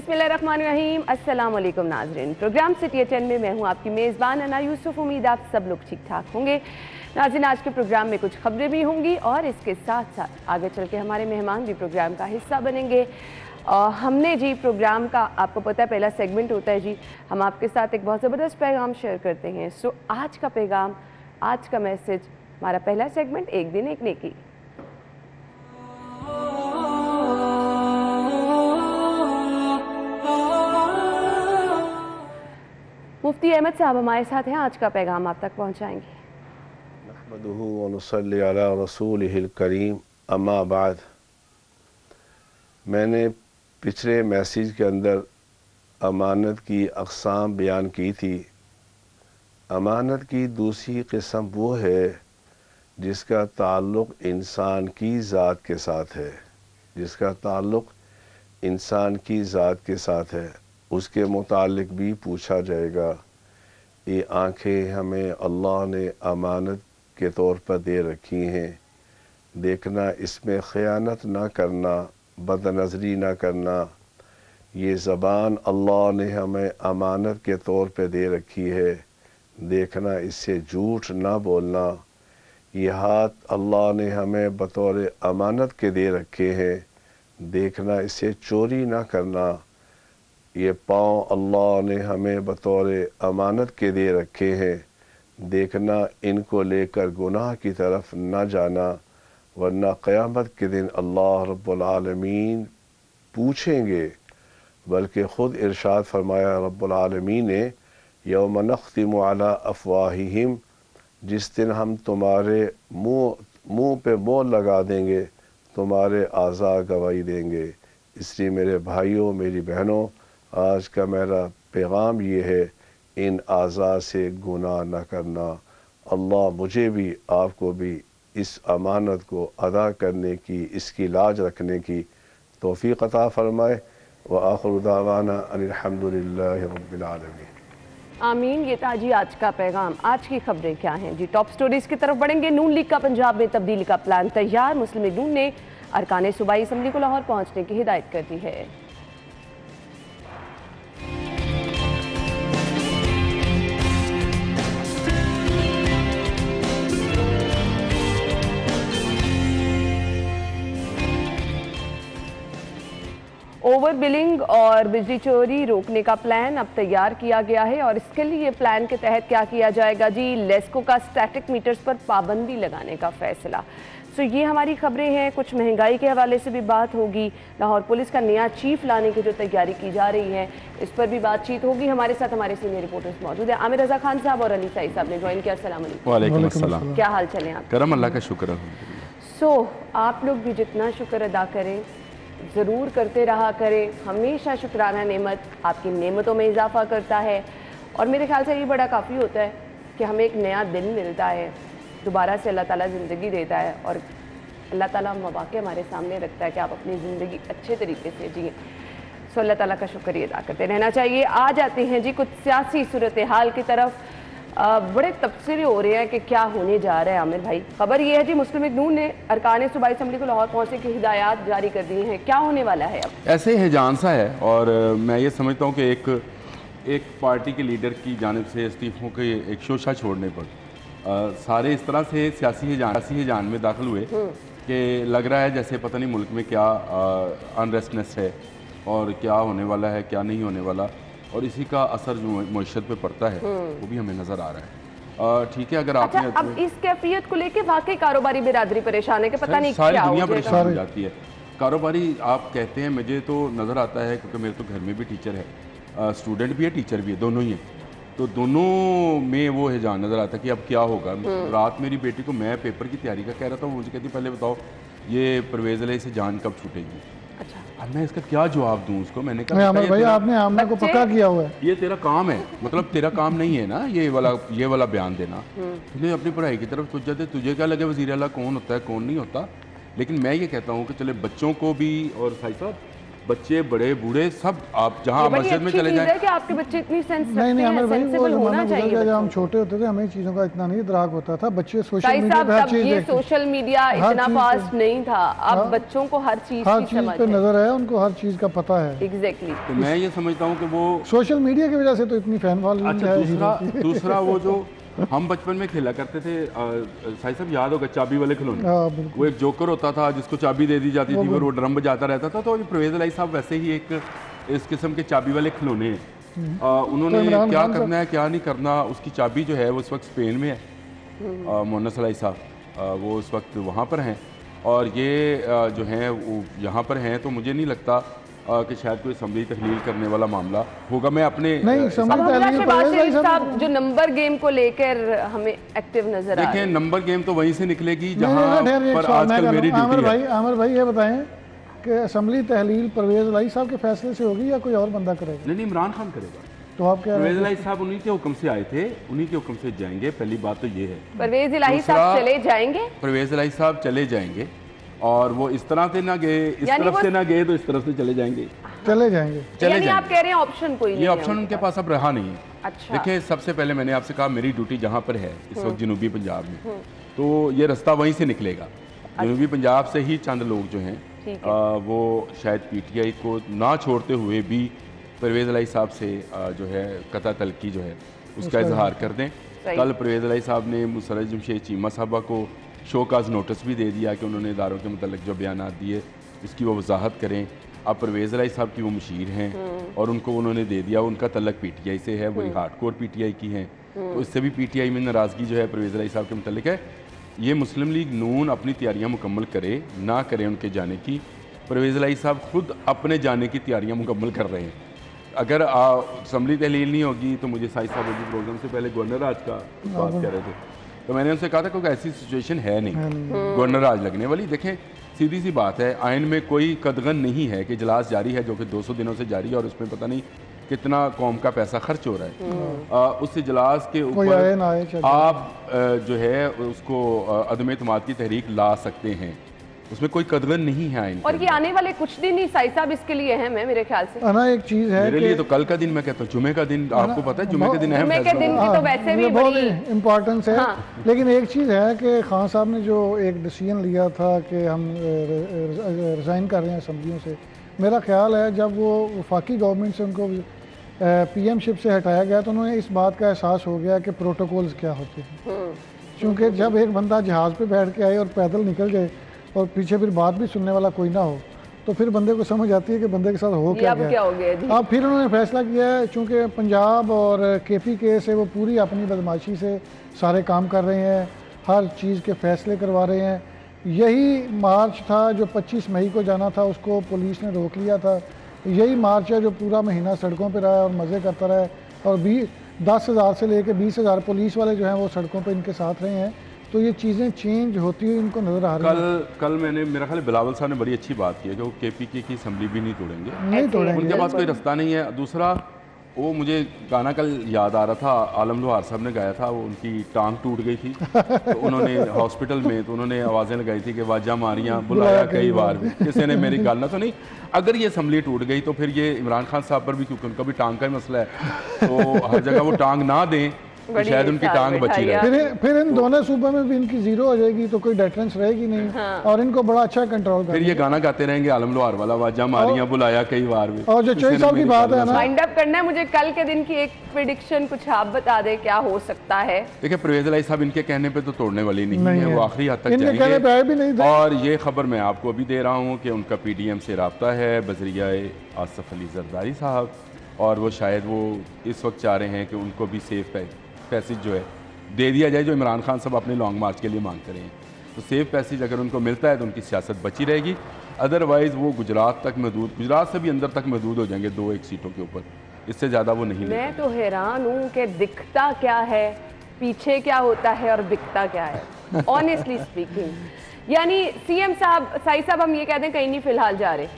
बिस्मिल्लाहिर्रहमानिर्रहीम। अस्सलाम वालेकुम नाज़रीन। प्रोग्राम सिटी 10 में मैं हूं आपकी मेज़बान अना यूसुफ। उम्मीद आप सब लोग ठीक ठाक होंगे। नाज़रीन, आज के प्रोग्राम में कुछ खबरें भी होंगी और इसके साथ साथ आगे चल के हमारे मेहमान भी प्रोग्राम का हिस्सा बनेंगे। हमने जी प्रोग्राम का, आपको पता है, पहला सेगमेंट होता है जी, हम आपके साथ एक बहुत ज़बरदस्त पैगाम शेयर करते हैं। सो आज का पैगाम, आज का मैसेज, हमारा पहला सेगमेंट, एक दिन एक नेकी। मुफ्ती अहमद साहब हमारे साथ हैं, आज का पैगाम आप तक पहुंचाएंगे। नहमदुहु व नुसल्ली अला रसूलिहिल करीम, अम्मा बाद। मैंने पिछले मैसेज के अंदर अमानत की अक़साम बयान की थी। अमानत की दूसरी किस्म वो है जिसका ताल्लुक़ इंसान की ज़ात के साथ है, जिसका ताल्लुक़ इंसान की ज़ात के साथ है। उसके मुतालिक भी पूछा जाएगा। ये आँखें हमें अल्लाह ने अमानत के तौर पर दे रखी हैं, देखना, इसमें ख़यानत ना करना, बदनज़री ना करना। ये ज़बान अल्लाह ने हमें अमानत के तौर पर दे रखी है, देखना, इससे झूठ ना बोलना। ये हाथ अल्लाह ने हमें बतौर अमानत के दे रखे हैं, देखना, इससे चोरी ना करना। ये पाँव अल्लाह ने हमें बतौर अमानत के दे रखे हैं, देखना, इनको लेकर गुनाह की तरफ न जाना, वरना क़यामत के दिन अल्लाह रब्बुल आलमीन पूछेंगे। बल्कि ख़ुद इरशाद फरमाया रब्बुल आलमीन ने, यौम नख्तिमु अला अफ़वाहिहिम, जिस दिन हम तुम्हारे मुँह पे मोहर लगा देंगे, तुम्हारे आज़ा गवाही देंगे। इसलिए मेरे भाइयों, मेरी बहनों, आज का मेरा पैगाम ये है, इन आज़ा से गुनाह न करना। अल्लाह मुझे भी आपको भी इस अमानत को अदा करने की, इसकी लाज रखने की तौफ़ीक़ अता फ़रमाए। व आख़िरु दावाना अनिल हम्दुलिल्लाहि रब्बिल आलमीन। आमीन। ये था जी आज का पैगाम। आज की खबरें क्या हैं जी? टॉप स्टोरीज की तरफ बढ़ेंगे। नून लीग का पंजाब में तब्दीली का प्लान तैयार। मुस्लिम लीग नून ने अरकान सूबाई असम्बली को लाहौर पहुंचने की हिदायत कर दी है। ओवर बिलिंग और बिजली चोरी रोकने का प्लान अब तैयार किया गया है और इसके लिए प्लान के तहत क्या किया जाएगा जी? लेस्को का स्टैटिक मीटर्स पर पाबंदी लगाने का फैसला। सो ये हमारी खबरें हैं। कुछ महंगाई के हवाले से भी बात होगी। लाहौर पुलिस का नया चीफ लाने की जो तैयारी की जा रही है, इस पर भी बातचीत होगी। हमारे साथ हमारे सीनियर रिपोर्टर्स मौजूद है। आमिर रजा खान साहब और अली सईद साहब ने ज्वाइन किया। अस्सलाम वालेकुम अस्सलाम। क्या हाल चले आप? करम अल्लाह का शुक्र। सो आप लोग भी जितना शुक्र अदा करें, ज़रूर करते रहा करें। हमेशा शुक्राना नेमत आपकी नेमतों में इजाफा करता है और मेरे ख्याल से ये बड़ा काफ़ी होता है कि हमें एक नया दिन मिलता है, दोबारा से अल्लाह ताला ज़िंदगी देता है और अल्लाह ताला मौक़े हमारे सामने रखता है कि आप अपनी ज़िंदगी अच्छे तरीके से जिए। सो अल्लाह ताला का शुक्रिया अदा करते रहना चाहिए। आ जाते हैं जी कुछ सियासी सूरत हाल की तरफ। बड़े तबसरे हो रहे हैं कि क्या होने जा रहा है। आमिर भाई, खबर ये है जी, मुस्लिम लीग नून ने अरकान सूबाई असम्बली को लाहौर पहुंचने की हिदायत जारी कर दी हैं। क्या होने वाला है अब? ऐसे हैजान सा है और मैं ये समझता हूँ कि एक पार्टी के लीडर की जानिब से इस्तीफ़ों के एक शोशा छोड़ने पर सारे इस तरह से सियासी हैजान में दाखिल हुए कि लग रहा है जैसे पता नहीं मुल्क में क्या अनरेस्टनेस है और क्या होने वाला है, क्या नहीं होने वाला, और इसी का असर जो मईशत पे पड़ता है वो भी हमें नज़र आ रहा है। ठीक है, अगर आपने अब इस कैफियत को लेके वाकई कारोबारी बिरादरी परेशान है कि पता नहीं सारी क्या दुनिया हो परेशान हो जाती है। कारोबारी आप कहते हैं, मुझे तो नज़र आता है क्योंकि मेरे तो घर में भी टीचर है, स्टूडेंट भी है, टीचर भी है, दोनों ही है। तो दोनों में वो हैजान नज़र आता है कि अब क्या होगा। रात मेरी बेटी को मैं पेपर की तैयारी का कह रहा था, वो मुझे कहती पहले बताओ ये परवेज़ अलैहि से जान कब छूटेगी। अच्छा, अब मैं इसका क्या जवाब दूं उसको? मैंने कहा भाई आपने आमना को पक्का किया हुआ है, ये तेरा काम है, मतलब तेरा काम नहीं है ना ये वाला बयान देना। तुझे अपनी पढ़ाई की तरफ सोचा दे। तुझे क्या लगे वज़ीर आला कौन होता है कौन नहीं होता। लेकिन मैं ये कहता हूँ कि चले बच्चों को भी, और भाई साहब बच्चे बड़े बूढ़े सब, आप जहाँ बड़ी मस्जिद में अच्छी चले चीज़ जाएं। है कि आपके बच्चे इतनी सेंस रखते नहीं हैं, हमें भाई वो सेंसिबल होना जमाना गुजर चाहिए गया जब हम बच्चों छोटे होते थे, हमें चीज़ों का इतना नहीं इदराक होता था। बच्चे सोशल साहिब मीडिया साहब पे हर तब चीज़ ये देखते, सोशल मीडिया हर इतना चीज़ फास्ट पे- नहीं था, अब हाँ। बच्चों को हर चीज़ हर की चीज़ समझ पे है। नज़र है, उनको हर चीज़ का पता है। एग्जैक्टली। तो मैं ये समझता हूँ कि वो सोशल मीडिया की वजह से तो इतनी फैन फॉलोइंग अच्छा, है दूसरा हीरो की। दूसरा वो जो हम बचपन में खेला करते थे, साहिब साहब याद होगा चाबी वाले खिलौने, हाँ, बिल्कुल। वो एक जोकर होता था जिसको चाबी दे दी जाती थी, फिर वो ड्रम बजाता रहता था। तो ये परवेज़ इलाही साहब वैसे ही एक इस किस्म के चाबी वाले खिलौने हैं। उन्होंने तो इमरान क्या खान करना है क्या नहीं करना, उसकी चाबी जो है वो इस वक्त स्पेन में है। मोहन्नस इलाही साहब वो इस वक्त वहाँ पर हैं, और ये जो हैं वो यहाँ पर हैं। तो मुझे नहीं लगता कि शायद कोई असम्बली तहलील करने वाला मामला होगा। मैं अपने नहीं, अब असम्बली हमरा तहलील शहबाज परवेज़ शरीफ इलाही साहब जो नंबर गेम को लेकर हमें एक्टिव नजर आ रहे देखें, हैं। नंबर गेम तो वहीं से निकलेगी नहीं, जहाँ नहीं, ठहरिए, एक पर सवाल मैं आजकल कर मेरी रहा हूं। ड्यूटी है। आमिर भाई ये बताएं कि असम्बली तहलील परवेज़ इलाही साहब के फैसले से होगी या कोई और बंदा करेगा? नहीं, इमरान खान करेगा। तो आप कह रहे परवेज़ हैं इलाही साहब उन्हीं के हुक्म से आए थे, उन्हीं के हुक्म से जाएंगे। पहली बात तो ये है। परवेज इलाही दूसरा, साहब चले जाएंगे। परवेज़ इलाही साहब चले जाएंगे, और वो इस तरह से ना गए, इस यानी तरफ वो- से ना गए तो इस तरफ से चले जाएंगे। चले जाएंगे। चले यानी आप जाएंगे। कह रहे हैं ऑप्शन कोई नहीं ये है ऑप्शन उनके पास अब रहा नहीं है। अच्छा। देखिए, सबसे पहले मैंने आपसे कहा मेरी ड्यूटी जहाँ पर है इस वक्त जनूबी पंजाब में, तो ये रास्ता वहीं से निकलेगा। जनूबी पंजाब से ही चंद लोग जो हैं ठीक वो शायद पीटीआई को ना छोड़ते हुए भी परवेज़ इलाही साहब से जो है कता तलकी जो है उसका इजहार कर दें। सही। कल परवेज़ इलाही साहब ने मुसर्रत जमशेद चीमा साहबा को शोकाज नोटिस भी दे दिया कि उन्होंने इदारों के मुतल्लिक जो बयान दिए उसकी वो वजाहत करें। अब परवेज़ इलाही साहब की वो मुशीर हैं और उनको उन्होंने दे दिया, उनका तल्लक पीटीआई से है, बड़ी हार्डकोर पीटीआई की हैं। तो इससे भी पीटीआई में नाराज़गी जो है परवेज़ इलाही साहब के मुतल्लिक है। ये मुस्लिम लीग नून अपनी तैयारियां मुकम्मल करे ना करे उनके जाने की, परवेज़ इलाही साहब खुद अपने जाने की तैयारियां मुकम्मल कर रहे हैं। अगर असम्बली तहलील नहीं होगी तो मुझे साहिब साहब अभी प्रोग्राम से पहले गवर्नर राज का बात कर रहे थे, तो मैंने उनसे कहा था क्योंकि ऐसी सिचुएशन है नहीं गवर्नर राज लगने वाली। देखें, सीधी सी बात है, आइन में कोई कदगन नहीं है कि इजलास जारी है जो कि 200 दिनों से जारी है और उसमें पता नहीं कितना कौम का पैसा खर्च हो रहा है। उस इजलास के कोई आए ना आए, ऊपर चलो। आप जो है उसको अदम एतमाद की तहरीक ला सकते हैं, उसमें कोई कदगन नहीं है आइन और ये आने वाले कुछ दिन ही साहिब साहब इसके लिए अहम है मेरे ख्याल से। ना एक चीज़ है मेरे कि लिए तो कल का दिन, मैं कहता हूँ जुमे का दिन, आपको पता है जुमे के दिन अहम जुमे के फैसला दिन होगा। की तो वैसे भी ये बहुत बड़ी इम्पोर्टेंस है। हाँ। लेकिन एक चीज़ है कि खान साहब ने जो एक डिसीजन लिया था कि हम रिज़ाइन कर रहे हैं असम्बलियों से, मेरा ख्याल है जब वो वफाकी गवर्नमेंट से उनको पीएमशिप से हटाया गया तो उन्होंने इस बात का एहसास हो गया कि प्रोटोकॉल्स क्या होते हैं। क्योंकि जब एक बंदा जहाज़ पे बैठ के आए और पैदल निकल जाए और पीछे फिर बात भी सुनने वाला कोई ना हो, तो फिर बंदे को समझ आती है कि बंदे के साथ हो ये क्या अब गया। क्या हो गया जी? अब फिर उन्होंने फैसला किया है, चूँकि पंजाब और KPK से वो पूरी अपनी बदमाशी से सारे काम कर रहे हैं, हर चीज़ के फैसले करवा रहे हैं। यही मार्च था जो 25 मई को जाना था, उसको पुलिस ने रोक लिया था। यही मार्च है जो पूरा महीना सड़कों पर रहा है और मज़े करता रहा है, और 10,000 से लेकर 20,000 पुलिस वाले जो हैं वो सड़कों पर इनके साथ रहे हैं। तो ये चीज़ें चेंज होती हुई इनको नज़र आ रही हैं। कल मैंने, मेरा ख्याल बिलावल साहब ने बड़ी अच्छी बात की है कि वो KPK की असम्बली भी नहीं तोड़ेंगे, नहीं तोड़ेंगे। उनके पास कोई रास्ता नहीं है। दूसरा, वो मुझे गाना कल याद आ रहा था, आलम लोहार साहब ने गाया था, वो उनकी टांग टूट गई थी तो उन्होंने हॉस्पिटल में तो उन्होंने आवाज़ें लगाई थी कि वाजा मारियाँ बुलाया कई बार भी, किसी ने मेरी गाल ना तो नहीं। अगर ये असम्बली टूट गई तो फिर ये इमरान खान साहब पर भी, क्योंकि उनका भी टांग का ही मसला है, तो हर जगह वो टांग ना दें तो शायद उनकी टांग बची रहे। फिर इन दोनों सूबों में भी इनकी जीरो हो जाएगी तो कोई डेटरेंस रहेगी नहीं। हाँ। और इनको बड़ा अच्छा कंट्रोल फिर कर। ये गाना गाते रहेंगे आलम लोहार वाला, वाजा मारियाँ बुलाया कई बार भी। और जो चोई साहब की बात है ना, वाइंड अप करना है मुझे, कल के दिन की एक प्रेडिक्शन कुछ आप बता दें क्या हो सकता है? देखिए, परवेज़ इलाही साहब इनके कहने पे तो तोड़ने वाली नहीं है, वो आखिरी हद तक इनके कहने पे आए भी नहीं जाएंगे। थे। और ये खबर मैं आपको अभी दे रहा हूँ कि उनका PDM से रब्ता है बजरिया आसफ अली जरदारी साहब, और वो शायद वो इस वक्त चाह रहे हैं कि उनको भी सेफ पैसेज जो है दे दिया जाए, जो इमरान खान साहब अपने लॉन्ग मार्च के लिए मांग कर रहे हैं। तो सेफ पैसेज अगर उनको मिलता है तो उनकी सियासत बची रहेगी, अदरवाइज़ वो गुजरात तक महदूद, गुजरात से भी अंदर तक महदूद हो जाएंगे 2-1 सीटों के ऊपर, इससे ज़्यादा वो नहीं। मैं तो हैरान हूँ कि दिखता क्या है, पीछे क्या होता है और बिकता क्या है ऑनेस्टली स्पीकिंग। यानी CM साहब, साहिब साहब, हम ये कहते हैं कहीं नहीं फिलहाल जा रहे।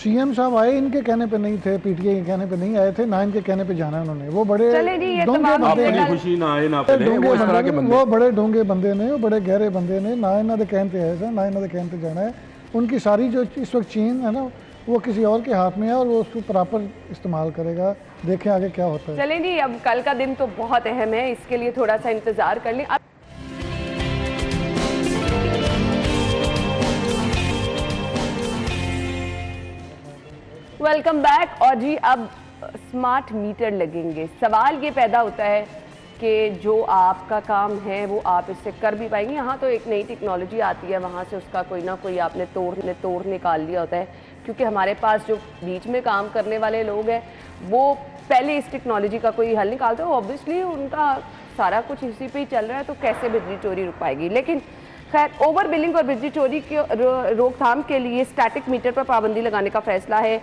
CM साहब आए इनके कहने पे नहीं थे, PTI के कहने पे नहीं आए थे, ना इनके कहने पे जाना है उन्होंने। वो बड़े चले जी, ये डोंगे तमाम बंदे अपनी हैं, खुशी ना आए ना पड़े, वो इस तरह के बंदे। वो बड़े डोंगे बंदे ने, वो बड़े गहरे बंदे ने, ना इन्हों के कहने पे आए थे, ना इन्हों के कहने पे जाना है। उनकी सारी जो इस वक्त चीन है ना, वो किसी और के हाथ में है और वो उसको प्रॉपर इस्तेमाल करेगा। देखें आगे क्या होता है। चलें जी, अब कल का दिन तो बहुत अहम है, इसके लिए थोड़ा सा इंतजार कर लें। Welcome back. और जी अब स्मार्ट मीटर लगेंगे। सवाल ये पैदा होता है कि जो आपका काम है वो आप इससे कर भी पाएंगे। यहाँ तो एक नई टेक्नोलॉजी आती है, वहाँ से उसका कोई ना कोई आपने तोड़ निकाल लिया होता है, क्योंकि हमारे पास जो बीच में काम करने वाले लोग हैं वो पहले इस टेक्नोलॉजी का कोई हल निकालते हो। ऑब्वियसली उनका सारा कुछ इसी पे ही चल रहा है, तो कैसे बिजली चोरी रुक पाएगी। लेकिन खैर, ओवर बिलिंग और बिजली चोरी की रोकथाम के लिए स्टैटिक मीटर पर पाबंदी लगाने का फैसला है।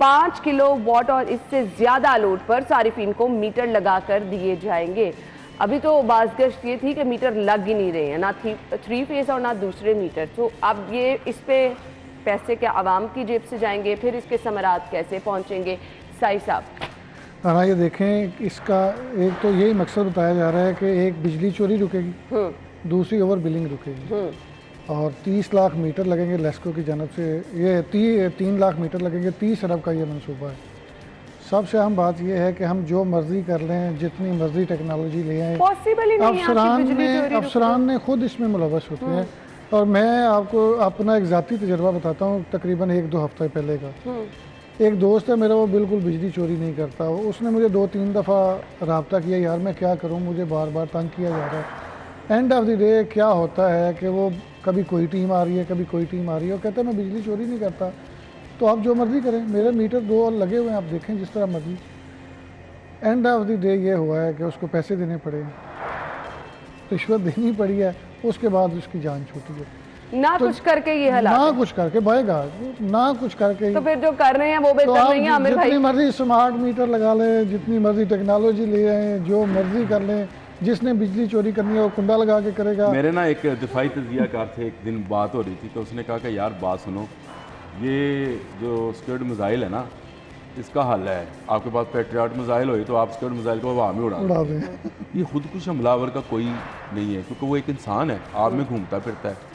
5 किलोवाट और इससे ज्यादा लोड पर सारिफीन को मीटर लगाकर दिए जाएंगे। अभी तो बाज़गश्त ये थी कि मीटर लग ही नहीं रहे हैं, ना 3 फेस और ना दूसरे मीटर। तो अब ये इस पे पैसे क्या आवाम की जेब से जाएंगे, फिर इसके समरात कैसे पहुंचेंगे? साई साहब, हाँ, ये देखें, इसका एक तो यही मकसद बताया जा रहा है कि एक बिजली चोरी रुकेगी, दूसरी ओवर बिलिंग रुकेगी और 30 लाख मीटर लगेंगे लेस्को की जानब से। ये 3 लाख मीटर लगेंगे। 30 अरब का ये मनसूबा है। सबसे अहम बात यह है कि हम जो मर्जी कर लें, जितनी मर्जी टेक्नोलॉजी ले आए, पॉसिबल ही नहीं है। अफसरान ने खुद इसमें मुलवस होते हैं। और मैं आपको अपना एक ज़ाती तजर्बा बताता हूँ, तकरीबन 1-2 हफ्ते पहले का। एक दोस्त है मेरा, वो बिल्कुल बिजली चोरी नहीं करता। उसने मुझे 2-3 दफ़ा रब्ता किया, यार मैं क्या करूँ, मुझे बार बार तंग किया जा रहा है। एंड ऑफ द डे क्या होता है कि वो कभी कोई टीम आ रही है, कभी कोई टीम आ रही है, वो कहता है मैं बिजली चोरी नहीं करता। तो आप जो मर्ज़ी करें, मेरे मीटर 2 और लगे हुए हैं, आप देखें जिस तरह मर्जी। एंड ऑफ द डे ये हुआ है कि उसको पैसे देने पड़े, रिश्वत देनी पड़ी है, उसके बाद उसकी जान छूटी है। ना तो कुछ करके ये हालात ना कुछ करके बहेगा, ना कुछ करके। तो फिर जो कर रहे हैं वो बेहतर नहीं है आमिर भाई। जितनी मर्जी स्मार्ट मीटर लगा लें, जितनी मर्जी टेक्नोलॉजी ले आए, जो मर्जी कर लें, जिसने बिजली चोरी करनी है वो कुंडा लगा के करेगा। मेरे ना एक दिफाई तजियाकार से एक दिन बात हो रही थी, तो उसने कहा कि यार बात सुनो, ये जो स्क्वाड मिसाइल है ना, इसका हल है। आपके पास पैट्रियट मिसाइल हो तो आप स्क्वाड मिसाइल को हवा में उड़ा दें। ये खुदकुश हमलावर का कोई नहीं है, क्योंकि वो एक इंसान है, आग में घूमता फिरता है।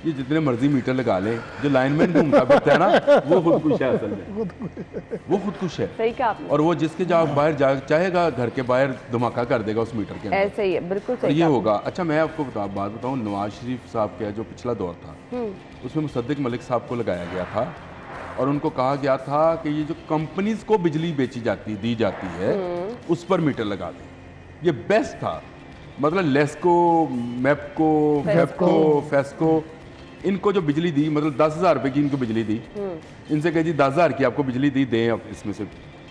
ये जितने मर्जी मीटर लगा लें, जो लाइनमैन घूमता फिरता है ना, वो खुदकुश है, असल में वो खुदकुश है। सही कहा आपने। और वो जिसके बाहर जा चाहेगा घर के बाहर धमाका कर देगा उस मीटर के अंदर। ऐसे ही है, बिल्कुल सही। ये होगा। अच्छा, मैं आपको बात बताऊं, नवाज शरीफ साहब का जो पिछला दौर था उसमें मुसद्दिक मलिक साहब को लगाया गया था और उनको कहा गया था कि ये जो कंपनीज को बिजली दी जाती है उस पर मीटर लगा दें। ये बेस्ट था। मतलब लेस्को, मेपको, फेस्को, इनको जो बिजली दी, मतलब 10,000 रुपये की इनको बिजली दी। इनसे कही जी 10,000 की आपको बिजली दी, दें अब इसमें से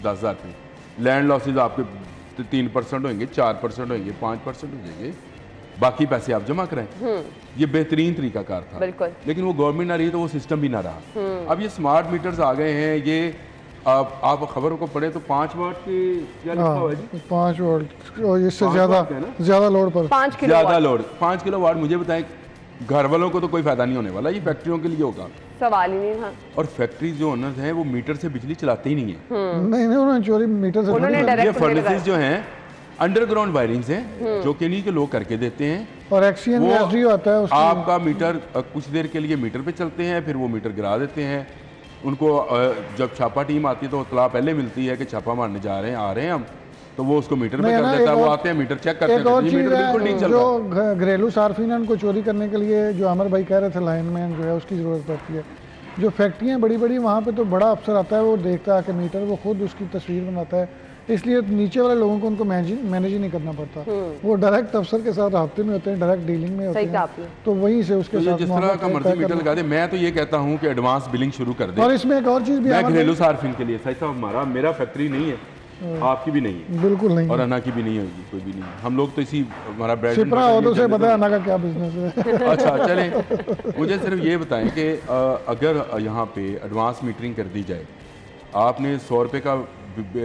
10,000 की। लैंड लॉसेज आपके 3% होंगे, 4% होंगे, 5% हो जाएंगे, बाकी पैसे आप जमा कराएं। ये बेहतरीन तरीकाकार था। बिल्कुल। लेकिन वो गवर्नमेंट ना रही तो वो सिस्टम भी ना रहा। अब ये स्मार्ट मीटर्स आ गए हैं। ये आप खबरों को पढ़े तो 5 वाट के क्या लिखा हुआ है जी? 5 वाट और इससे ज्यादा लोड पर 5 किलो ज्यादा लोड 5 किलो वाट। मुझे बताएं, घर वालों को तो कोई फायदा नहीं होने वाला, ये फैक्ट्रियों के लिए होगा। सवाल ही नहीं। हाँ। और फैक्ट्री जो ओनर्स हैं वो मीटर से बिजली चलाते ही नहीं है। नहीं, उन्होंने चोरी मीटर से। ये फर्नेसेस जो हैं अंडरग्राउंड वायरिंग्स हैं जो कि नहीं के लोग करके देते हैं। और एक्सचेंज एसडीओ आता है, आपका मीटर कुछ देर के लिए मीटर पे चलते हैं, फिर वो मीटर गिरा देते हैं। उनको जब छापा टीम आती है तो इत्तला पहले मिलती है कि छापा मारने जा रहे हैं, आ रहे हैं हम, तो वो उसको मीटर पे कर देता है। वो आते हैं, मीटर चेक करते हैं, मीटर बिल्कुल नहीं चल रहा। जो घरेलू सार्फिन उनको चोरी करने के लिए, जो आमिर भाई कह रहे थे, लाइनमैन जो है उसकी ज़रूरत पड़ती है। जो फैक्ट्रियाँ बड़ी बड़ी, वहाँ पे तो बड़ा अफसर आता है, वो देखता है कि मीटर, वो खुद उसकी तस्वीर बनाता है, इसलिए नीचे वाले लोगों को उनको मैनेज ही नहीं करना पड़ता। वो डायरेक्ट अफसर के साथ राब्ते में होते हैं, डायरेक्ट डीलिंग में होते हैं, तो वहीं से उसके साथ जिस तरह का मर्जी मीटर लगा दे। मैं तो ये कहता हूँ कि एडवांस बिलिंग शुरू कर दे। और इसमें एक और चीज़ भी, मैं घरेलू सार्फिन के लिए सही साहब, मेरा फैक्ट्री नहीं है, आपकी भी नहीं है, बिल्कुल नहीं, और अना की भी नहीं होगी, कोई भी नहीं। हम लोग तो इसी हमारा ब्रेड शिप्रा ऑटो से पता है अना का क्या बिजनेस है। अच्छा चलें, मुझे सिर्फ ये बताएं कि अगर यहाँ पे एडवांस मीटरिंग कर दी जाए, आपने 100 रुपये का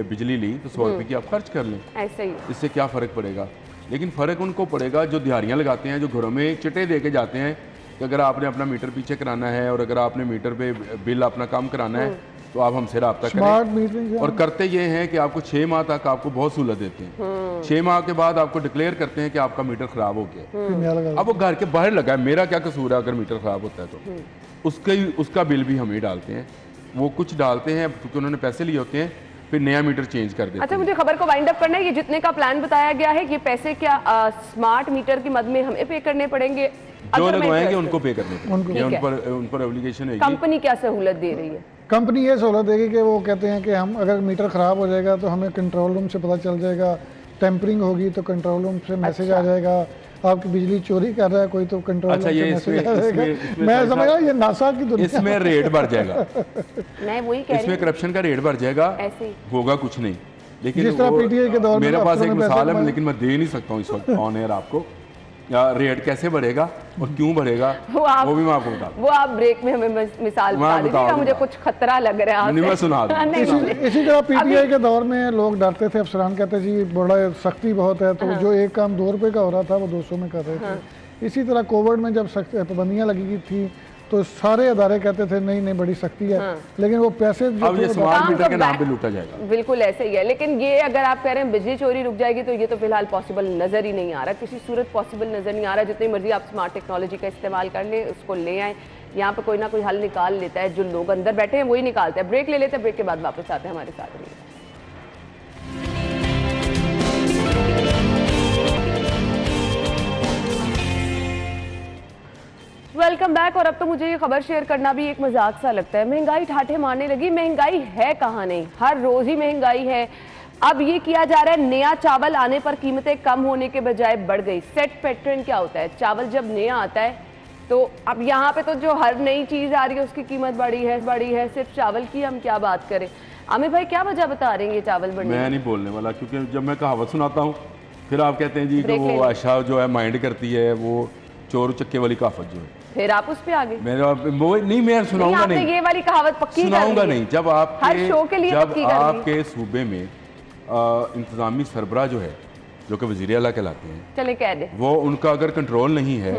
बिजली ली तो 100 रुपये की आप खर्च कर लें, ऐसे ही। इससे क्या फ़र्क पड़ेगा? लेकिन फ़र्क उनको पड़ेगा जो दिहाड़ियाँ लगाते हैं, जो घरों में चिट्टे दे के जाते हैं कि अगर आपने अपना मीटर पीछे कराना है और अगर आपने मीटर पे बिल अपना काम कराना है तो आप हमसे रब्ता करें। और करते ये हैं कि आपको 6 माह तक आपको बहुत सहूलत देते हैं। 6 माह के बाद आपको डिक्लेयर करते हैं कि आपका मीटर ख़राब हो गया। अब वो घर के बाहर लगा है, मेरा क्या कसूर है अगर मीटर ख़राब होता है तो उसका बिल भी हम ही डालते हैं। वो कुछ डालते हैं क्योंकि उन्होंने पैसे लिए होते हैं, फिर नया मीटर चेंज कर देते अच्छा, हैं। मुझे खबर को वाइंड अप करना है। ये जितने का प्लान बताया गया है, ये पैसे क्या स्मार्ट मीटर की मद में हमें पे करने पड़ेंगे? जो अगर मैं लगवाएंगे interested उनको पे करने पड़ेंगे, ठीक है। उन पर एप्लीकेशन है। कंपनी क्या सहूलत दे रही है? कंपनी ये सहूलत देगी कि वो कहते हैं कि हम अगर मीटर ख़राब हो जाएगा तो हमें कंट्रोल रूम से पता चल जाएगा, टेम्परिंग होगी तो कंट्रोल रूम से मैसेज आ जाएगा, आपकी बिजली चोरी कर रहा है कोई तो कंट्रोल रूम से मैसेज आ जाएगा। मैं समझ रहा हूँ ये नासा की दुनिया, इसमें रेट बढ़ जाएगा, मैं वही कह रही इसमें हूँ, करप्शन का रेट बढ़ जाएगा, ऐसे ही। होगा कुछ नहीं। लेकिन जिस तरह वो- PTI के दौर में मेरे पास अफसरों एक ने पैसे मिसाल है, कमाए। लेकिन मैं दे नहीं सकता हूँ इस वक्त ऑन एयर आपको। या रेट कैसे बढ़ेगा और क्यों बढ़ेगा वो भी मैं आपको बता दूं। वो आप ब्रेक में हमें मिसाल बता दीजिएगा, मुझे कुछ खतरा लग रहा है नहीं, मैं आपसे। सुना दूं। नहीं, नहीं, इसी तरह PTI के दौर में लोग डरते थे, अफसरान कहते जी बड़ा सख्ती बहुत है, तो जो एक काम 2 रुपए का हो रहा था वो 200 में कर रहे थे। इसी तरह कोविड में जब पाबंदियां लगी थी तो सारे अदारे कहते थे नहीं नहीं बड़ी सख्ती है, लेकिन वो पैसे जो अब ये थे वो स्मार्ट काम मीटर तो के नाम बैक- पे लूटा जाएगा। बिल्कुल ऐसे ही है। लेकिन ये अगर आप कह रहे हैं बिजली चोरी रुक जाएगी, तो ये तो फिलहाल पॉसिबल नजर ही नहीं आ रहा, किसी सूरत पॉसिबल नजर नहीं आ रहा। जितनी मर्जी आप स्मार्ट टेक्नोलॉजी का इस्तेमाल कर ले, उसको ले आए, यहाँ पे कोई ना कोई हल निकाल लेता है। जो लोग अंदर बैठे हैं वही निकालते हैं। ब्रेक ले लेते हैं, ब्रेक के बाद वापस आते हैं, हमारे साथ रहिए। Welcome back. और अब तो मुझे ये खबर शेयर करना भी एक मजाक सा लगता है, महंगाई ठाठे मारने लगी। महंगाई है कहाँ नहीं, हर रोज ही महंगाई है। अब ये किया जा रहा है, नया चावल आने पर कीमतें कम होने के बजाय बढ़ गई। सेट पैटर्न क्या होता है, चावल जब नया आता है तो अब यहाँ पे तो जो हर नई चीज आ रही है उसकी कीमत बढ़ी है। सिर्फ चावल की हम क्या बात करें? आमिर भाई क्या वजह बता रहे हैं ये चावल बढ़ने? मैं नहीं बोलने वाला, क्योंकि जब मैं कहावत सुनाता हूँ फिर आप कहते हैं जी कि ब्रेक ले वो लें। आशा जो है माइंड करती है, वो चोर चक्के वाली कहावत जो है। फिर आप उस पे आ गए। मेरा वो नहीं, मैं नहीं, सुनाऊंगा आपने नहीं, ये वाली कहावत पक्की कर सुनाऊंगा ली है। नहीं। जब हर शो के लिए जब पक्की कर ली। आपके सूबे में इंतजामी सरबराह जो है, जो कि वज़ीर आला कहलाते हैं, चले कह दे। वो उनका अगर कंट्रोल नहीं है